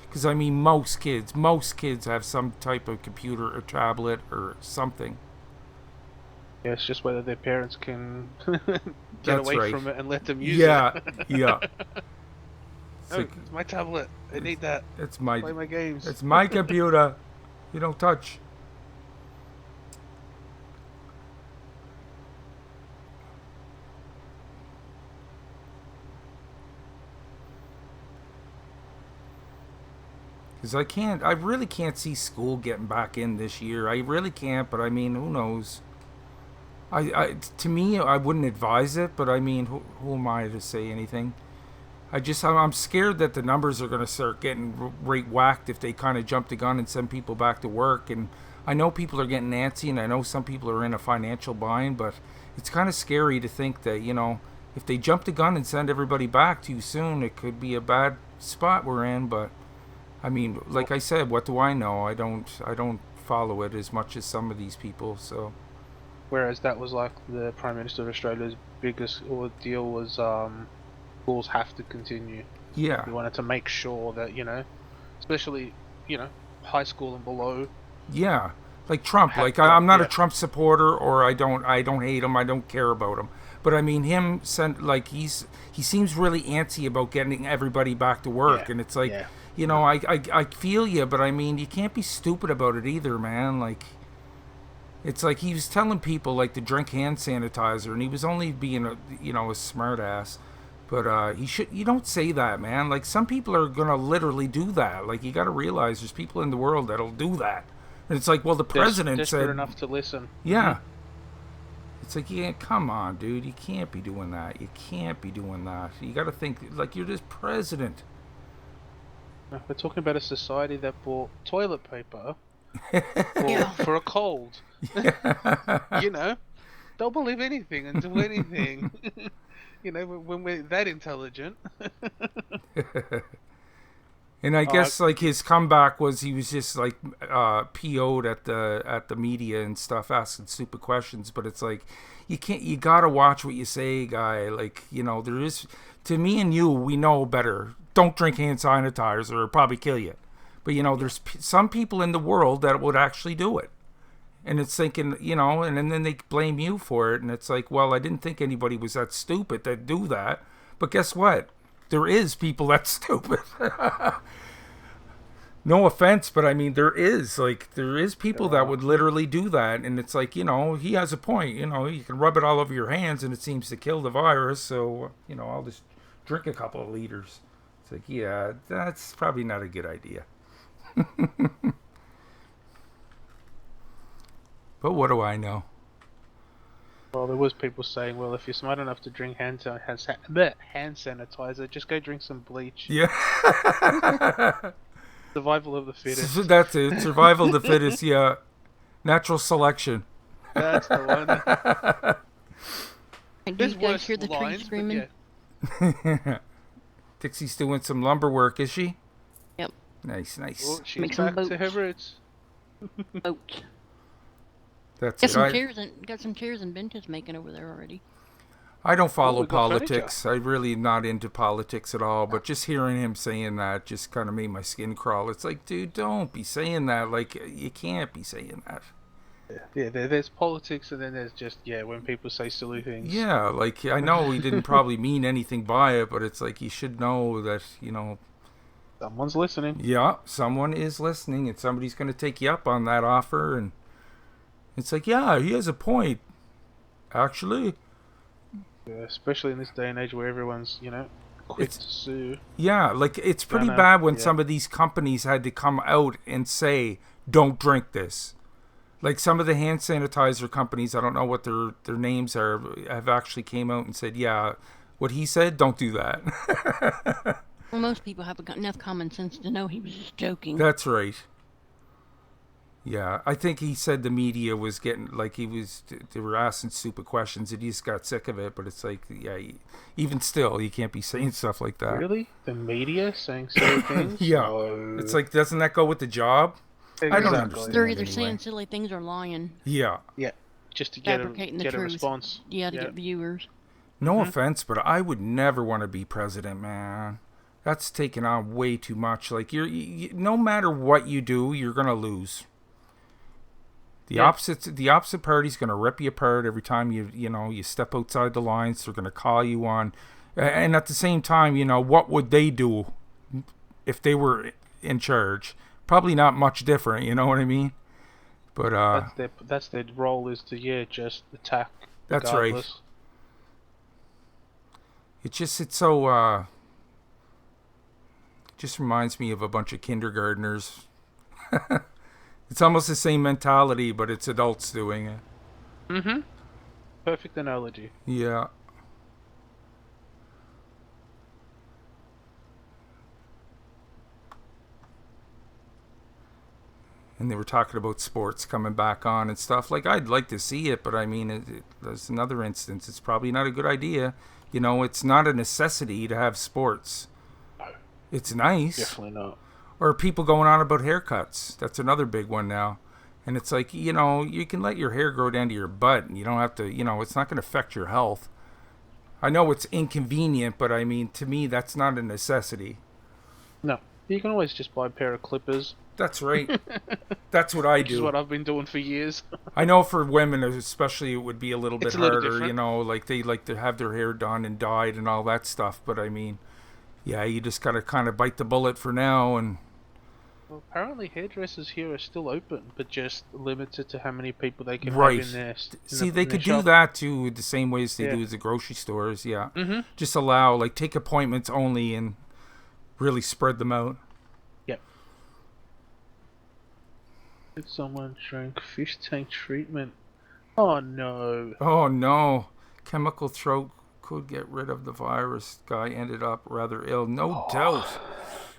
Because, I mean, most kids have some type of computer or tablet or something. Yeah, it's just whether their parents can get That's away right. from it and let them use Yeah, it. yeah. It's my tablet. I need that. Play my games. It's my computer. You don't touch. Because I really can't see school getting back in this year. I really can't, but I mean, who knows? To me, I wouldn't advise it, but I mean, who am I to say anything? I'm scared that the numbers are going to start getting right whacked if they kind of jump the gun and send people back to work. And I know people are getting antsy, and I know some people are in a financial bind, but it's kind of scary to think that, if they jump the gun and send everybody back too soon, it could be a bad spot we're in, but I mean, like I said, what do I know? I don't follow it as much as some of these people, so. Whereas that was like the Prime Minister of Australia's biggest ordeal was schools have to continue. Yeah. He wanted to make sure that, especially, high school and below. Yeah. Like Trump. Like I'm not a Trump supporter, or I don't hate him, I don't care about him. But I mean, he seems really antsy about getting everybody back to work, and it's like, I feel you, but I mean, you can't be stupid about it either, man. Like, it's like he was telling people like to drink hand sanitizer, and he was only being a smart ass. But you don't say that, man. Like, some people are gonna literally do that. Like, you got to realize there's people in the world that'll do that. And it's like, well, the president desperate said enough to listen. Yeah. Mm-hmm. It's like, yeah, come on, dude. You can't be doing that. You can't be doing that. You got to think like you're just president. We're talking about a society that bought toilet paper for a cold. They'll believe anything and do anything. When we're that intelligent. And I guess like his comeback was he was just like PO'd at the media and stuff, asking stupid questions. But it's like you gotta watch what you say, guy. Like, you know, there is, to me and you, we know better. Don't drink hand sanitizer or it'll probably kill you. But you know, there's some people in the world that would actually do it. And it's thinking, you know, and then they blame you for it. And it's like, well, I didn't think anybody was that stupid to do that. But guess what? There is people that's stupid. No offense, but I mean, there is people that would literally do that. And it's like, you know, he has a point. You know, you can rub it all over your hands and it seems to kill the virus. So, you know, I'll just drink a couple of liters. It's like, yeah, that's probably not a good idea. But what do I know? Well, there was people saying, well, if you're smart enough to drink hand sanitizer, just go drink some bleach. Yeah. Survival of the fittest. That's it. Survival of the fittest, yeah. Natural selection. That's the one. And do you guys hear the tree screaming? Yeah. Dixie's doing some lumber work, is she? Yep. Nice. Oh, she's Make some back to her roots. Boats. That's Got it. some chairs and benches making over there already. I don't follow we got politics. I'm really not into politics at all. But just hearing him saying that just kind of made my skin crawl. It's like, dude, don't be saying that. Like, you can't be saying that. Yeah, there's politics, and then there's just, when people say silly things. Yeah, like, I know he didn't probably mean anything by it, but it's like, you should know that, you know. Someone's listening. Yeah, someone is listening, and somebody's going to take you up on that offer, and it's like, yeah, he has a point, actually. Yeah, especially in this day and age where everyone's, quick to sue. Yeah, like, it's pretty bad when some of these companies had to come out and say, don't drink this. Like, some of the hand sanitizer companies, I don't know what their names are, have actually came out and said, yeah, what he said, don't do that. Well, most people have enough common sense to know he was just joking. That's right. Yeah, I think he said the media was getting, like, they were asking stupid questions and he just got sick of it, but it's like, yeah, even still, you can't be saying stuff like that. Really? The media saying silly things? Yeah. No. It's like, doesn't that go with the job? Exactly. I don't understand. They're either anyway. saying silly things or lying. Yeah. Yeah, just to get Fabricating the a truth. response. Yeah, to get viewers. No offense, but I would never want to be president, man. That's taking on way too much. Like, you no matter what you do, you're going to lose. The opposite party's going to rip you apart every time you step outside the lines. They're going to call you on. And at the same time, what would they do if they were in charge? Probably not much different, you know what I mean? But that's their role, is to just attack. That's regardless. right. It's so just reminds me of a bunch of kindergartners. It's almost the same mentality, but it's adults doing it. Mm-hmm. Perfect analogy. Yeah. And they were talking about sports coming back on and stuff. Like, I'd like to see it, but I mean, there's another instance. It's probably not a good idea. It's not a necessity to have sports. It's nice. Definitely not. Or people going on about haircuts. That's another big one now. And it's like, you can let your hair grow down to your butt. And you don't have to, it's not going to affect your health. I know it's inconvenient, but I mean, to me, that's not a necessity. No. You can always just buy a pair of clippers. That's right. That's what I do. Which is what I've been doing for years. I know for women especially it would be a little bit harder, different. like they like to have their hair done and dyed and all that stuff. But I mean, yeah, you just got to kind of bite the bullet for now. And well, apparently hairdressers here are still open, but just limited to how many people they can right. have in there. See, they could do that too, the same ways they do at the grocery stores. Yeah, just allow, like, take appointments only and really spread them out. Yep. Did someone drink fish tank treatment? Oh no. Oh no. Chemical throat could get rid of the virus. Guy ended up rather ill. No doubt.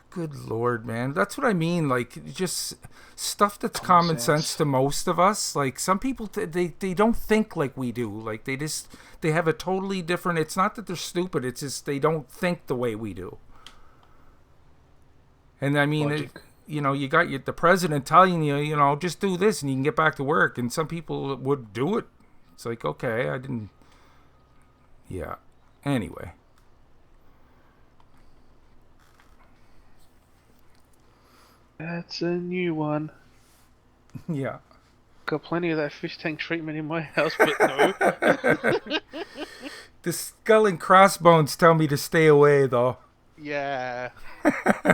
Good Lord, man. That's what I mean. Like, just stuff that's common sense to most of us. Like, some people, they don't think like we do. Like, they have a totally different, it's not that they're stupid. It's just they don't think the way we do. And I mean, Logic. you got the president telling you, just do this and you can get back to work. And some people would do it. It's like, okay, I didn't. Yeah. Anyway. That's a new one. Yeah. Got plenty of that fish tank treatment in my house, but no. The skull and crossbones tell me to stay away, though. Yeah.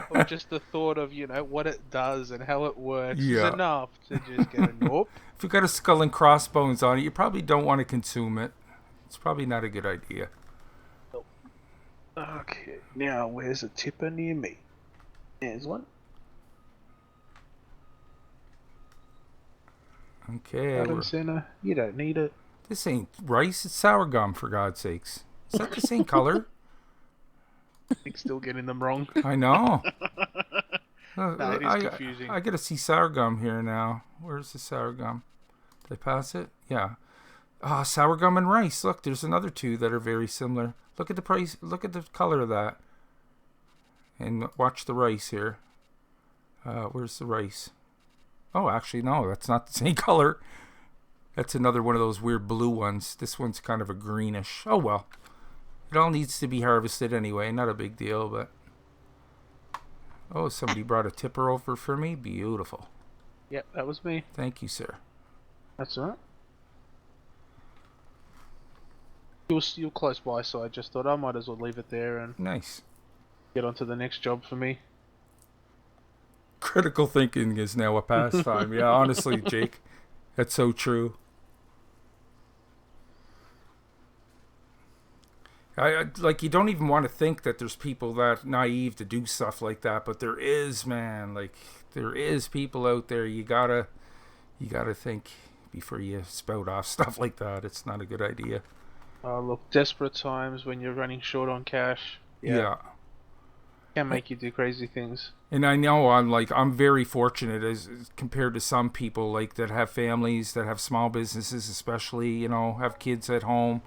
Or just the thought of, what it does and how it works is Yeah. enough to just get a nope. If you've got a skull and crossbones on it, you probably don't want to consume it. It's probably not a good idea. Okay, now where's a tipper near me? There's one. Okay. Adam Center, you don't need it. This ain't rice, it's sour gum, for God's sakes. Is that the same color? I'm still getting them wrong. I know. No, it is confusing. I gotta see sour gum here now. Where's the sour gum? Did I pass it? Yeah. Sour gum and rice. Look, there's another two that are very similar. Look at the price. Look at the color of that. And watch the rice here. Where's the rice? Oh, actually, no, that's not the same color. That's another one of those weird blue ones. This one's kind of a greenish. Oh, well. It all needs to be harvested anyway. Not a big deal, but... Oh, somebody brought a tipper over for me. Beautiful. Yep, that was me. Thank you, sir. That's alright. You're close by, so I just thought I might as well leave it there and Nice. get on to the next job for me. Critical thinking is now a pastime. Yeah, honestly, Jake. That's so true. Like, you don't even want to think that there's people that naive to do stuff like that, but there is, man. Like, there is people out there. You gotta think before you spout off stuff like that. It's not a good idea. Look, desperate times when you're running short on cash. Yeah. Can make you do crazy things. And I know I'm very fortunate as compared to some people like that have families, that have small businesses, especially, have kids at home.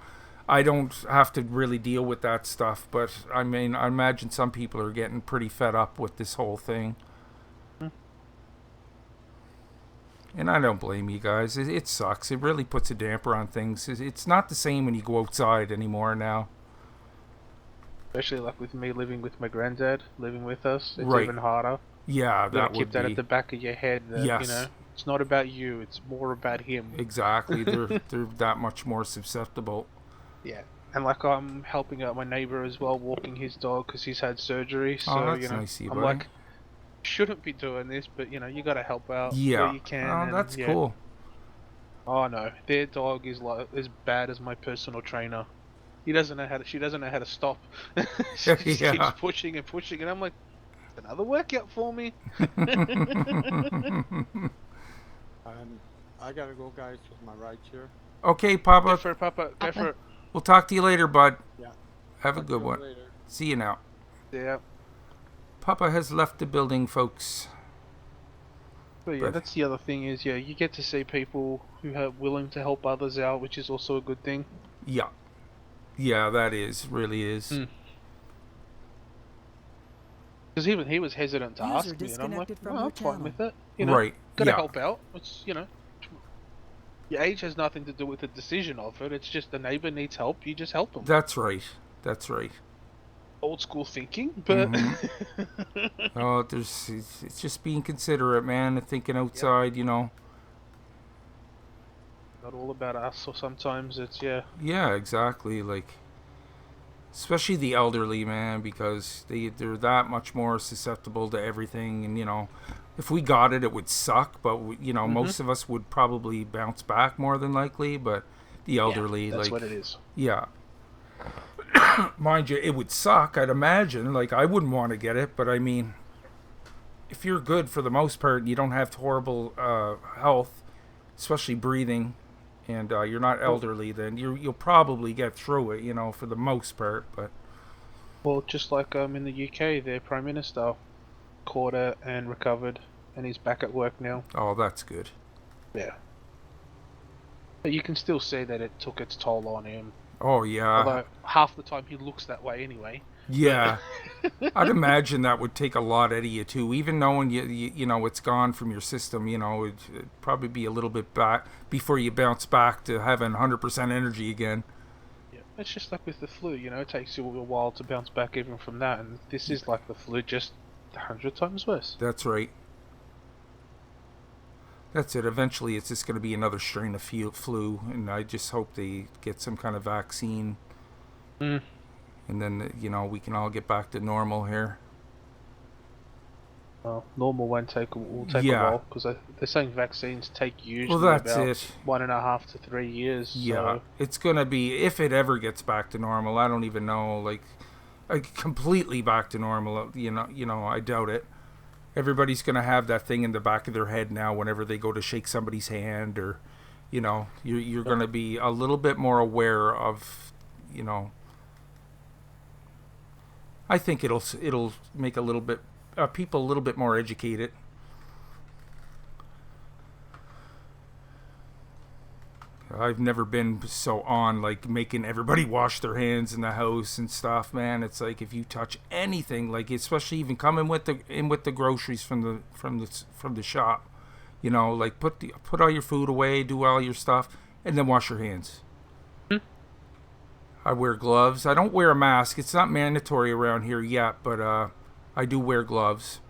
I don't have to really deal with that stuff, but I mean, I imagine some people are getting pretty fed up with this whole thing. And I don't blame you guys. It sucks. It really puts a damper on things. It's not the same when you go outside anymore now. Especially like with me living with my granddad, living with us, it's Right. even harder. Yeah, You gotta that keep would that be. at the back of your head that, Yes. it's not about you, it's more about him. Exactly. They're that much more susceptible. Yeah. And like I'm helping out my neighbor as well, walking his dog because he's had surgery. So, That's nice of you, I'm buddy. like, shouldn't be doing this, but you gotta help out Yeah. where you can. Oh, and, that's yeah. cool. Oh no, their dog is like as bad as my personal trainer. She doesn't know how to stop. She just Yeah. keeps pushing and pushing, and I'm like, another workout for me. I gotta go, guys, with my ride here. Okay, Go Papa. for it, Papa. Go for it. We'll talk to you later, bud. Yeah. Have a Talk to good you one. later. See you now. Yeah. Papa has left the building, folks. But yeah, But- that's the other thing is, you get to see people who are willing to help others out, which is also a good thing. Yeah. Yeah, that really is. Mm. Because even he was hesitant to User ask me, and I'm like, disconnected from no, your I'm fine channel. with it. Right. Gotta Yeah. help out. It's, your age has nothing to do with the decision of it. It's just the neighbor needs help. You just help them. That's right. That's right. Old school thinking, but Oh, it's just being considerate, man, and thinking outside, not all about us. Or sometimes it's Yeah, exactly. Like, especially the elderly, man, because they're that much more susceptible to everything. And if we got it, it would suck. But most of us would probably bounce back more than likely. But the elderly, that's like, what it is. yeah. Mind you, it would suck, I'd imagine. Like, I wouldn't want to get it, but I mean, if you're good for the most part and you don't have horrible health, especially breathing, and you're not elderly, then you'll probably get through it, for the most part. But Well, just like in the UK, their Prime Minister caught it and recovered, and he's back at work now. oh, that's good. Yeah. But you can still see that it took its toll on him. Oh yeah, Although half the time he looks that way anyway. Yeah. I'd imagine that would take a lot out of you too. Even knowing you know it's gone from your system, you know, it'd probably be a little bit back before you bounce back to having 100% energy again. Yeah, it's just like with the flu, you know, it takes you a while to bounce back even from that, and this is like the flu, just 100 times worse. That's right. That's it. Eventually, it's just going to be another strain of flu, and I just hope they get some kind of vaccine, Mm. and then you know we can all get back to normal here. Well, normal won't take will take a Yeah. while because they're saying vaccines take usually that's about it. 1.5 to 3 years. Yeah, So it's gonna be if it ever gets back to normal. I don't even know, like completely back to normal. You know, I doubt it. Everybody's gonna have that thing in the back of their head now. Whenever they go to shake somebody's hand, or you know, you're gonna be a little bit more aware of, you know. I think it'll make a little bit people a little bit more educated. I've never been so on like making everybody wash their hands in the house and stuff, man. It's like if you touch anything, like especially even coming with the groceries from the shop, you know, like put all your food away, do all your stuff, and then wash your hands. I wear gloves. I don't wear a mask. It's not mandatory around here yet, but I do wear gloves.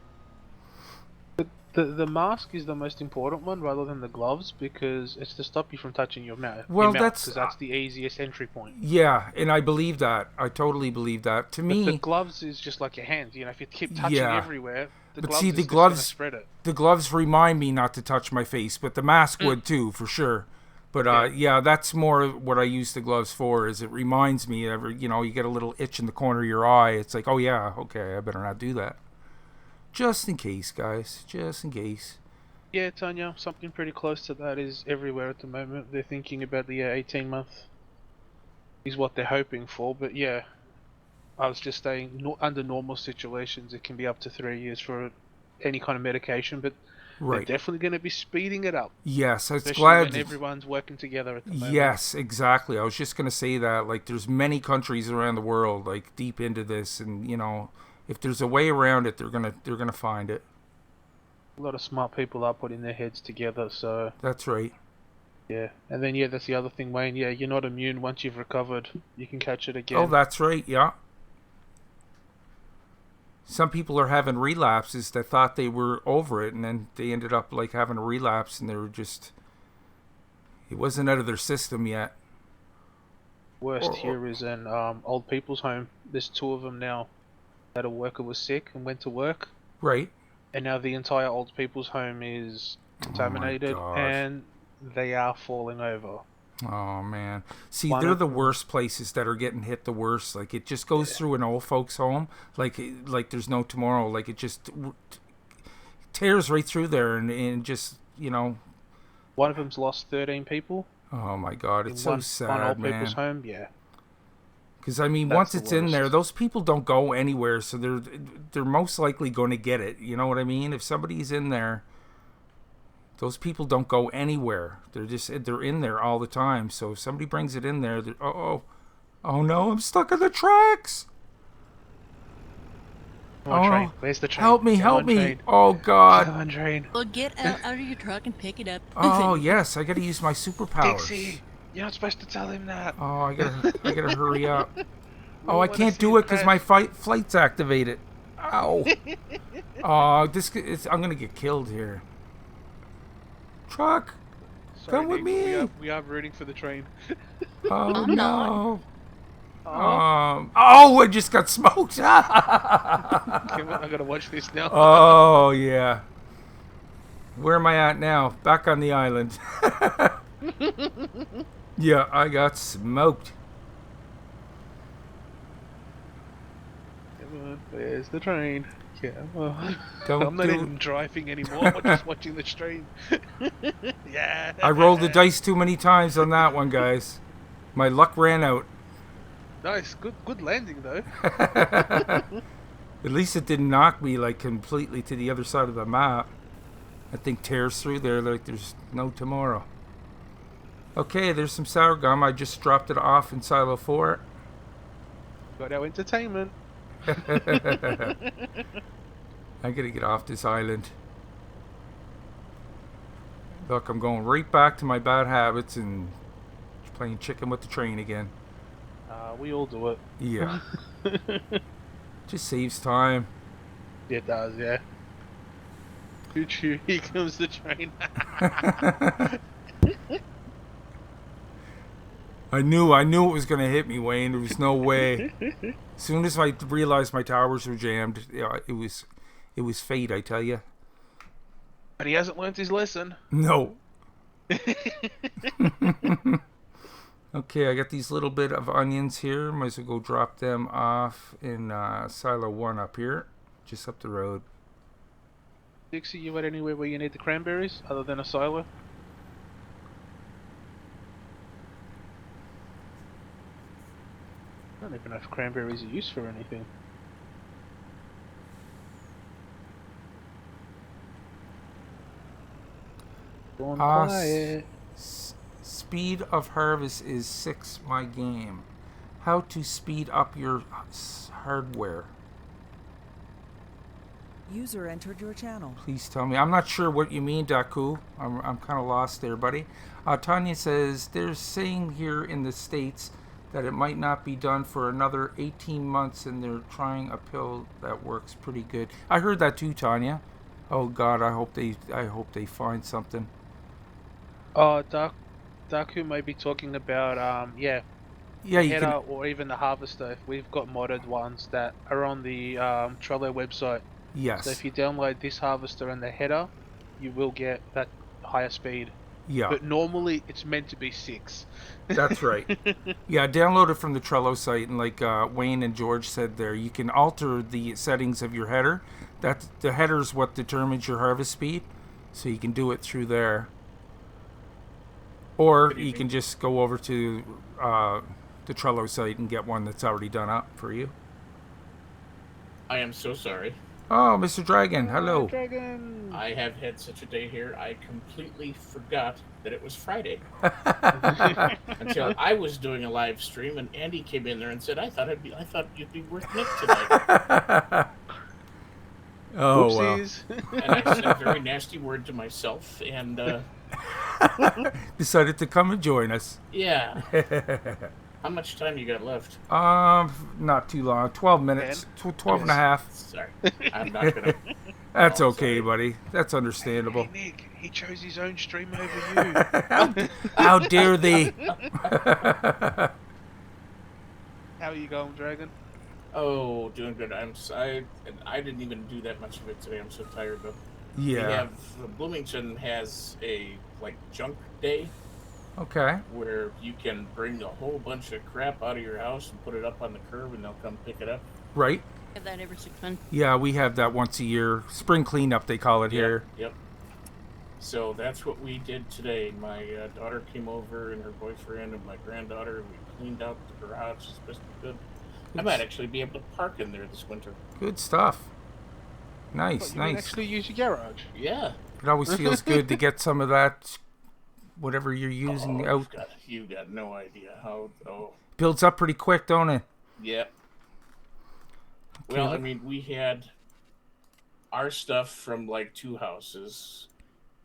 the mask is the most important one rather than the gloves because it's to stop you from touching your mouth. Well, because that's the easiest entry point. Yeah, and I believe that. I totally believe that. To But me, the gloves is just like your hands. You know, if you keep touching Yeah. everywhere, the But gloves see, is the just gloves- gonna spread it. the gloves remind me not to touch my face, but the mask would too, for sure. But yeah, that's more what I use the gloves for. Is it reminds me you know, you get a little itch in the corner of your eye. It's like, oh yeah, okay, I better not do that. Just in case, guys. Just in case. Yeah, Tanya, something pretty close to that is everywhere at the moment. They're thinking about the 18-month is what they're hoping for, but yeah, I was just saying, under normal situations, it can be up to 3 years for any kind of medication, but they're Right. definitely going to be speeding it up, Yes, I was especially glad. when everyone's working together at the moment. Yes, exactly. I was just gonna say that. Like, there's many countries around the world like deep into this, and you know, if there's a way around it, they're gonna find it. A lot of smart people are putting their heads together, so That's right. yeah. And then yeah, that's the other thing, Wayne. Yeah, you're not immune once you've recovered. You can catch it again. Oh, that's right. Yeah. Some people are having relapses that thought they were over it, and then they ended up like having a relapse, and they were just it wasn't out of their system yet. Worst here is an old people's home. There's 2 of them now. That a worker was sick and went to work, Right. and now the entire old people's home is contaminated, God. and they are falling over. Oh man. See, One they're of the them- worst places that are getting hit the worst. Like it just goes through an old folks' home, like there's no tomorrow. Like it just tears right through there, and just you know. One of them's lost 13 people Oh my God, in it's one so old sad, people's man. home. Yeah, Because I mean, That's once the it's in there, worst. those people don't go anywhere, so they're most likely going to get it. You know what I mean? If somebody's in there, those people don't go anywhere. They're in there all the time. So if somebody brings it in there, oh no, I'm stuck in the tracks. come on, train. Where's the train? Help me, Come help on, me! train. Oh Come God! on, train. Well, get out of your truck and pick it up. Oh yes, I got to use my superpowers. Dixie, you're not supposed to tell him that. Oh, I gotta hurry up. We Oh, I wanna can't see do him it because my crash. flight's activated. Ow. Oh, I'm gonna get killed here. Truck. Sorry, Come with Nick, me. We are rooting for the train. Oh I'm not. no. Oh, Oh, I just got smoked. I gotta watch this now. Oh yeah. Where am I at now? Back on the island. Yeah, I got smoked. Come on, where's the train? Come on. Don't I'm not do even driving anymore. I'm just watching the train. Yeah. I rolled the dice too many times on that one, guys. My luck ran out. Nice, good landing though. At least it didn't knock me like completely to the other side of the map. That thing tears through there like there's no tomorrow. Okay, there's some sour gum. I just dropped it off in Silo 4. Got our entertainment. I gotta get off this island. Look, I'm going right back to my bad habits and playing chicken with the train again. We all do it. Yeah. Just saves time. It does, yeah. Choo-choo, here comes the train. I knew it was gonna hit me, Wayne. There was no way. As soon as I realized my towers were jammed, it was fate, I tell you. But he hasn't learnt his lesson. No. Okay, I got these little bit of onions here. Might as well go drop them off in silo 1 up here, just up the road. Dixie, you at anywhere where you need the cranberries, other than a silo? I don't even know if cranberries are used for anything. Going quiet. Speed of harvest is 6, my game. How to speed up your hardware? User entered your channel. Please tell me. I'm not sure what you mean, Daku. I'm kind of lost there, buddy. Tanya says they're saying here in the States that it might not be done for another 18 months, and they're trying a pill that works pretty good. I heard that too, Tanya. Oh God, I hope they find something. Oh, Daku may be talking about Yeah, the you header can. or even the harvester. We've got modded ones that are on the Trello website. Yes. So if you download this harvester and the header, you will get that higher speed. Yeah. But normally it's meant to be 6. That's right. Yeah, download it from the Trello site, and like Wayne and George said there, you can alter the settings of your header. The header's what determines your harvest speed, so you can do it through there. Or you can just go over to the Trello site and get one that's already done up for you. I am so sorry. Oh, Mr. Dragon, hello. Dragon! I have had such a day here, I completely forgot that it was Friday. Until I was doing a live stream and Andy came in there and said, I thought you'd be worth Nick tonight. Oh, Oopsies. And I said a very nasty word to myself and decided to come and join us. yeah. How much time you got left? Not too long. 12 minutes. 12 and a half. Sorry. I'm not gonna That's Oh, okay, sorry. buddy. That's understandable. Hey, Nick, he chose his own stream over you. How dare they? How are you going, Dragon? Oh, doing good. I didn't even do that much of it today. I'm so tired though. Yeah. Bloomington has a junk day Okay. where you can bring a whole bunch of crap out of your house and put it up on the curb and they'll come pick it up. Right. Have that every 6 months. Yeah, we have that once a year. Spring cleanup, they call it here. Yep. So that's what we did today. My daughter came over and her boyfriend and my granddaughter. We cleaned out the garage as best we could. I might actually be able to park in there this winter. Good stuff. Nice, You can nice. actually use your garage. Yeah. It always feels good to get some of that, whatever you're using, out. You've got no idea how. Oh. Builds up pretty quick, don't it? Yeah. Well, I mean, we had our stuff from 2 houses.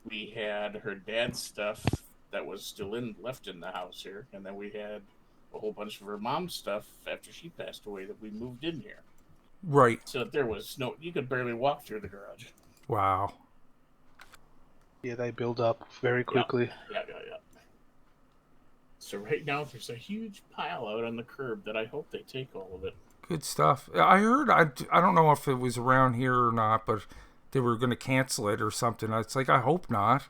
We had her dad's stuff that was still left in the house here, and then we had a whole bunch of her mom's stuff after she passed away that we moved in here. Right. So there was you could barely walk through the garage. Wow. Yeah, they build up very quickly. Yeah. So right now there's a huge pile out on the curb that I hope they take all of it. Good stuff. I heard, I don't know if it was around here or not, but they were going to cancel it or something. It's like, I hope not.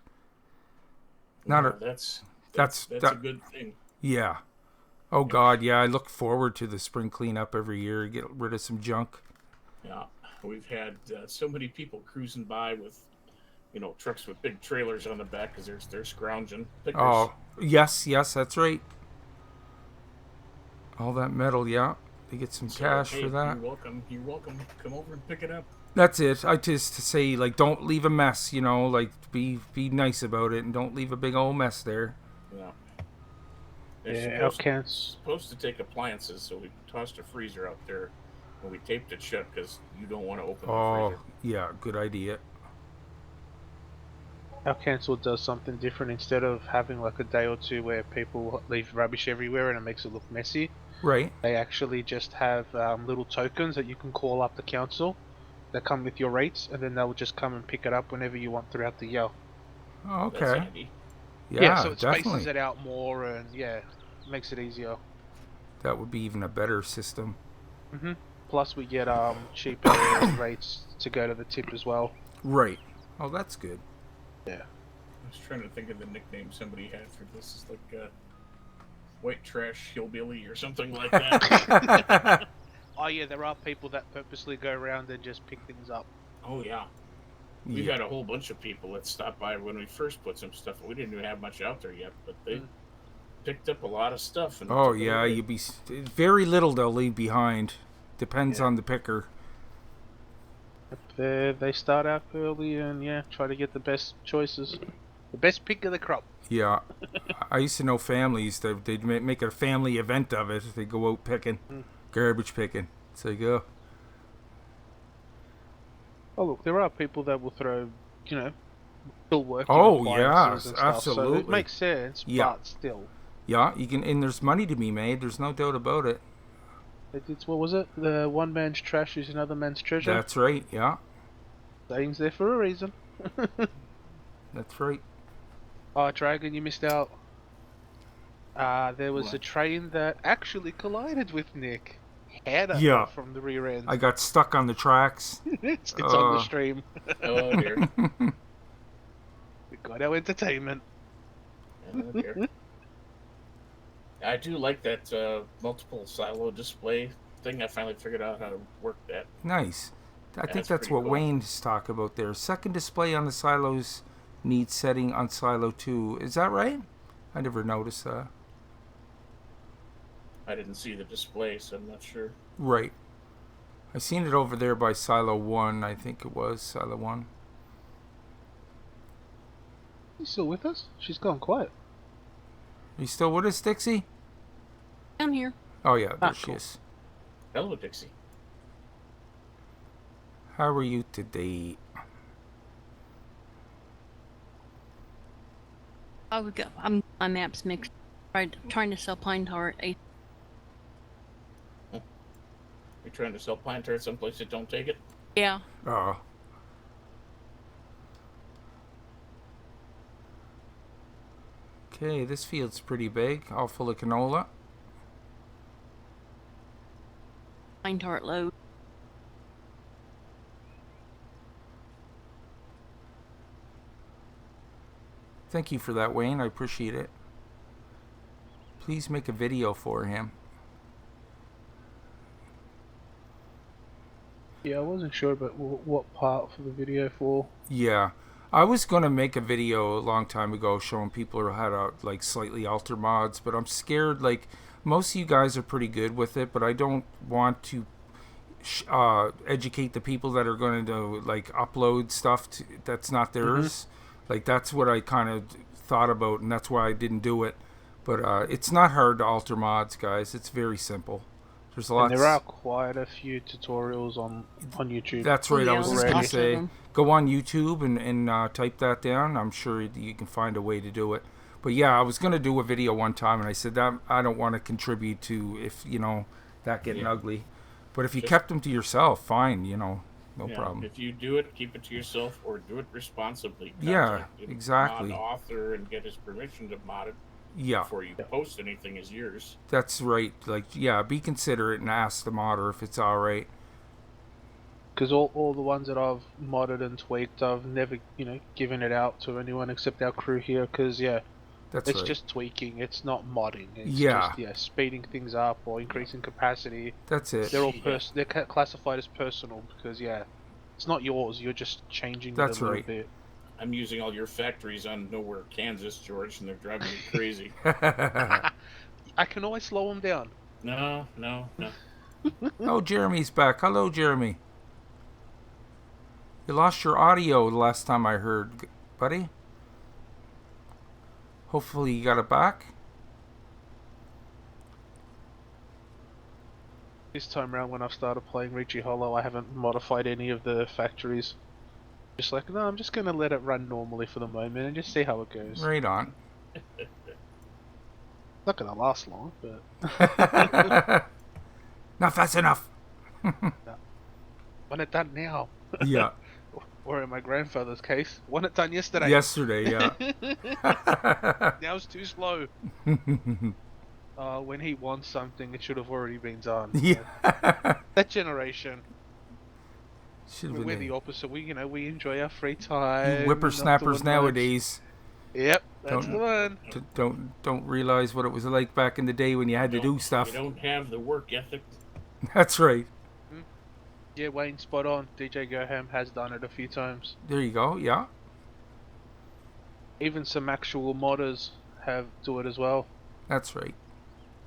That's a good thing. Yeah. Oh, God, yeah. I look forward to the spring cleanup every year, get rid of some junk. Yeah, we've had so many people cruising by with, trucks with big trailers on the back because they're scrounging. Pickers. Oh, yes, that's right. All that metal, yeah. They get some cash hey, for that. You're welcome. Come over and pick it up. That's it. I just say, don't leave a mess, be nice about it and don't leave a big old mess there. Yeah. Yeah, Supposed to take appliances, so we tossed a freezer out there when we taped it shut because you don't want to open the Oh, freezer. yeah, good idea. Our council does something different. Instead of having like a day or two where people leave rubbish everywhere and it makes it look messy, Right. they actually just have little tokens that you can call up the council that come with your rates, and then they'll just come and pick it up whenever you want throughout the year. Oh, That's okay. handy. Yeah, so Yeah, it spaces definitely. it out more, and yeah, makes it easier. That would be even a better system. Plus, we get cheaper rates to go to the tip as well. Right. Oh, that's good. Yeah. I was trying to think of the nickname somebody had for this. It's like white trash hillbilly or something like that. Oh yeah, there are people that purposely go around and just pick things up. Oh yeah. We've Yeah. had a whole bunch of people that stopped by when we first put some stuff. We didn't even have much out there yet, but they picked up a lot of stuff. And Oh, took it yeah, away. you'd be very little they'll leave behind. Depends Yeah. on the picker. They start out early and yeah, try to get the best choices, the best pick of the crop. Yeah. I used to know families that they'd make a family event of it. They go out picking, garbage picking. So you go. Oh look, there are people that will throw, still working. Oh, appliances yeah, and stuff, so absolutely. it makes sense, Yeah. but still. Yeah, you can, and there's money to be made. There's no doubt about it. It's what was it? The one man's trash is another man's treasure. That's right. Yeah, Saying's there for a reason. that's right. Oh, Dragon, you missed out. There was What? a train that actually collided with Nick. Had her Yeah. from the rear end. I got stuck on the tracks. it's on the stream. Oh dear. We got our entertainment. Oh dear. I do like that multiple silo display thing. I finally figured out how to work that. Nice. I think That's that's pretty what cool. Wayne's talk about there. Second display on the silos needs setting on silo 2. Is that right? I never noticed that. I didn't see the display, so I'm not sure. Right. I seen it over there by silo 1. I think it was silo 1. You still with us? She's gone quiet. You still with us, Dixie? I'm here. Oh yeah, there she Cool. is. Hello, Dixie. How are you today? My map's mixed. Trying to sell Pine Tar at You're trying to sell pine tar someplace that don't take it? Yeah. Oh. Okay, this field's pretty big. All full of canola. Pine Tar at low. Thank you for that, Wayne. I appreciate it. Please make a video for him. Yeah, I wasn't sure about what part for the video for. Yeah. I was going to make a video a long time ago showing people how to like slightly alter mods, but I'm scared. Like, most of you guys are pretty good with it, but I don't want to educate the people that are going to like upload stuff that's not theirs. Like, that's what I kind of thought about, and that's why I didn't do it. But it's not hard to alter mods, guys. It's very simple. There's lots. And there are quite a few tutorials on YouTube. That's right. I was just going to lots of say, them. go on YouTube and type that down. I'm sure you can find a way to do it. But yeah, I was going to do a video one time, and I said that I don't want to contribute to if that getting ugly. But if you kept them to yourself, fine. No Yeah, problem. If you do it, keep it to yourself or do it responsibly. Yeah, Contact the exactly. mod author and get his permission to mod it Yeah, before you post anything is yours. that's right. Like, yeah, be considerate and ask the modder if it's all right. Because all the ones that I've modded and tweaked, I've never, given it out to anyone except our crew here. Because, yeah, That's it's right. just tweaking. It's not modding. It's Yeah. just, speeding things up or increasing capacity. That's it. They're all Yeah. they're classified as personal because, it's not yours. You're just changing That's it a little right. bit. I'm using all your factories on nowhere, Kansas, George, and they're driving me crazy. I can always slow them down. No. Oh, Jeremy's back. Hello, Jeremy. You lost your audio the last time I heard, buddy. Hopefully you got it back. This time around when I've started playing Ricci Hollow, I haven't modified any of the factories. Just like, no, I'm just gonna let it run normally for the moment and just see how it goes. Right on. Not gonna last long, but Not fast enough. want it done now. Yeah. Or in my grandfather's case, want it done yesterday. Yesterday, yeah. Now it's too slow. When he wants something, it should have already been done. Yeah. That generation, Should've we're been the a- opposite. We enjoy our free time. You whippersnappers not doing nowadays much. Yep, that's the one. don't realize what it was like back in the day when you had to do stuff. You don't have the work ethic. That's right. Yeah, Wayne, spot on. DJ Goham has done it a few times. There you go. Yeah. Even some actual modders have do it as well. That's right.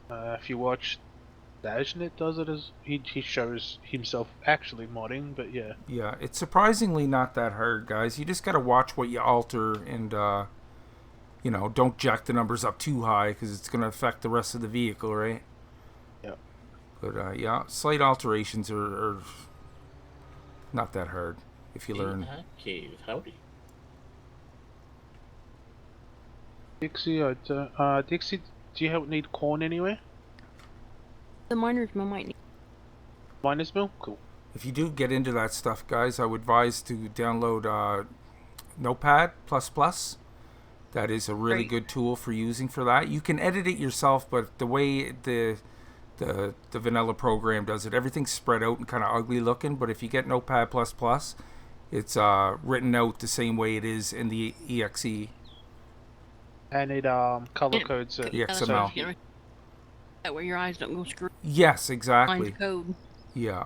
If you watch Dajnet does it as he shows himself actually modding, but yeah. Yeah, it's surprisingly not that hard, guys. You just gotta watch what you alter and, don't jack the numbers up too high because it's gonna affect the rest of the vehicle, right? Yeah. But, yeah, slight alterations are not that hard if you learn. Cave, howdy. Dixie, Dixie, do you need corn anywhere? The miner's mill might need. Miner's mill? Cool. If you do get into that stuff, guys, I would advise to download Notepad++. That is a really Great. good tool for using for that. You can edit it yourself, but the way the vanilla program does it, everything's spread out and kind of ugly looking. But if you get Notepad++, it's written out the same way it is in the exe. And it color codes it. The XML. That way your eyes don't go screw. Yes, exactly. Find code. Yeah.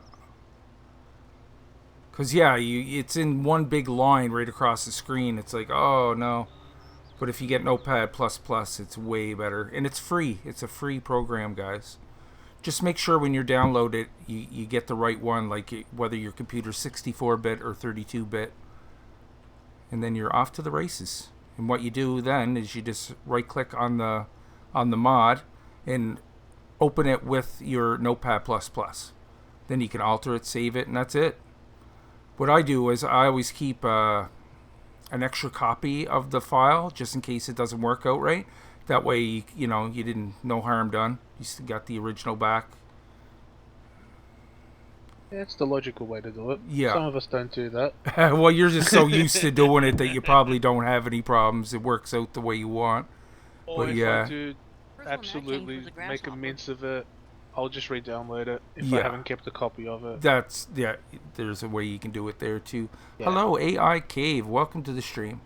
Because, yeah, it's in one big line right across the screen. It's like, oh, no. But if you get Notepad++, it's way better. And it's free. It's a free program, guys. Just make sure when you download it, you get the right one, like whether your computer's 64-bit or 32-bit. And then you're off to the races. And what you do then is you just right-click on the mod and open it with your Notepad++. Then you can alter it, save it, and that's it. What I do is I always keep an extra copy of the file just in case it doesn't work out right. That way, you didn't, no harm done. You still got the original back. Yeah, it's the logical way to do it. Yeah. Some of us don't do that. Well, you're just so used to doing it that you probably don't have any problems. It works out the way you want. Or But if yeah. I do First one that absolutely came was a make a grasshopper. mince of it, I'll just re-download it if Yeah. I haven't kept a copy of it. There's a way you can do it there too. Yeah. Hello, AI Cave. Welcome to the stream.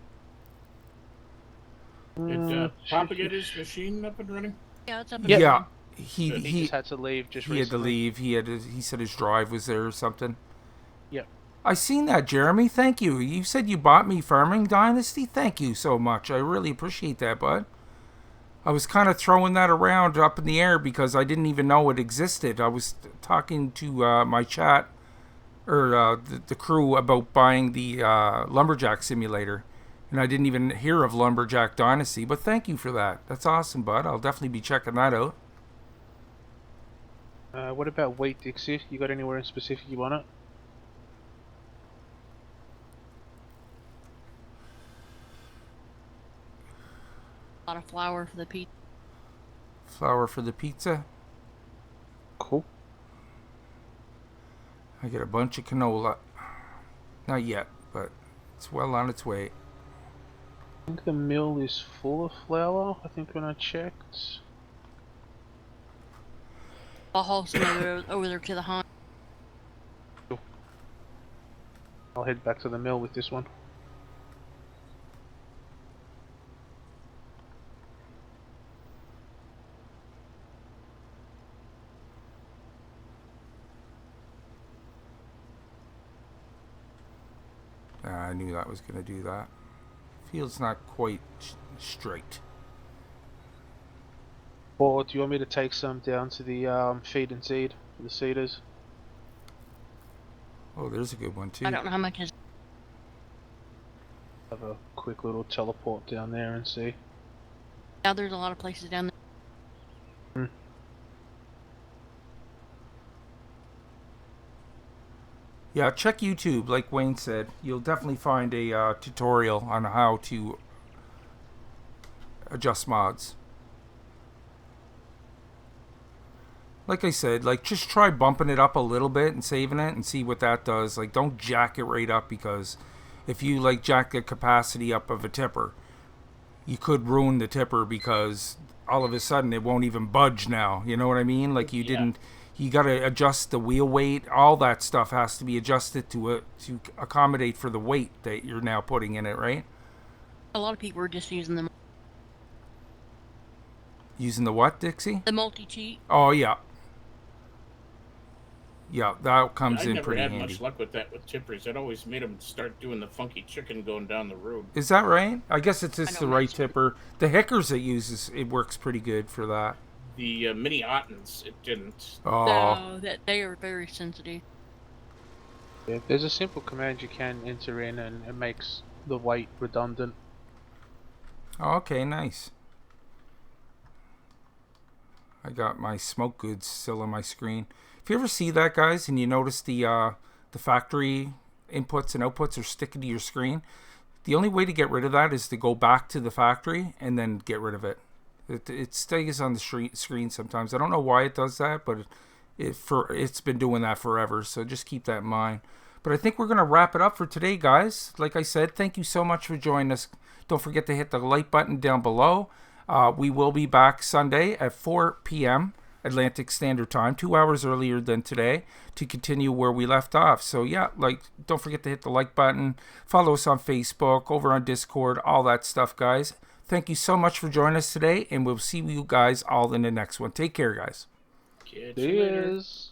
Did Papa get his machine up and running? Yeah, it's up. Yeah. Yeah. He just had to leave just He had to recently. leave. He said his drive was there or something. Yep. I seen that, Jeremy. Thank you. You said you bought me Farming Dynasty. Thank you so much. I really appreciate that, bud. I was kind of throwing that around up in the air because I didn't even know it existed. I was talking to my chat or the crew about buying the Lumberjack Simulator, and I didn't even hear of Lumberjack Dynasty. But thank you for that. That's awesome, bud. I'll definitely be checking that out. What about wheat, Dixie? You got anywhere in specific you want it? A lot of flour for the pizza. Flour for the pizza. Cool. I get a bunch of canola. Not yet, but it's well on its way. I think the mill is full of flour. I think when I checked. I'll haul some over there to the hunt. I'll head back to the mill with this one. I knew that was going to do that. Field's not quite straight. Or do you want me to take some down to the feed and seed for the seeders? Oh, there's a good one too. I don't know how much is. Have a quick little teleport down there and see. Yeah, there's a lot of places down there. Yeah, check YouTube, like Wayne said. You'll definitely find a tutorial on how to adjust mods. Like I said, like just try bumping it up a little bit and saving it and see what that does. Like don't jack it right up, because if you like jack the capacity up of a tipper, you could ruin the tipper because all of a sudden it won't even budge now. You know what I mean? Like you didn't. You got to adjust the wheel weight. All that stuff has to be adjusted to accommodate for the weight that you're now putting in it, right? A lot of people are just using the what, Dixie? The multi-cheat. Oh yeah. Yeah, that comes in pretty handy. I never had much luck with that with tippers. It always made them start doing the funky chicken going down the road. Is that right? I guess it's just the right tipper. The Hickers it uses, it works pretty good for that. The mini Ottens, it didn't. Oh. No, that they are very sensitive. Yeah, there's a simple command you can enter in, and it makes the weight redundant. Okay, nice. I got my smoke goods still on my screen. If you ever see that, guys, and you notice the factory inputs and outputs are sticking to your screen, the only way to get rid of that is to go back to the factory and then get rid of it. It stays on the screen sometimes. I don't know why it does that, but it's been doing that forever. So just keep that in mind. But I think we're going to wrap it up for today, guys. Like I said, thank you so much for joining us. Don't forget to hit the like button down below. We will be back Sunday at 4 p.m. Atlantic Standard Time, 2 hours earlier than today, to continue where we left off. So yeah, don't forget to hit the like button. Follow us on Facebook, over on Discord, all that stuff, guys. Thank you so much for joining us today, and we'll see you guys all in the next one. Take care, guys. Catch you later. Cheers.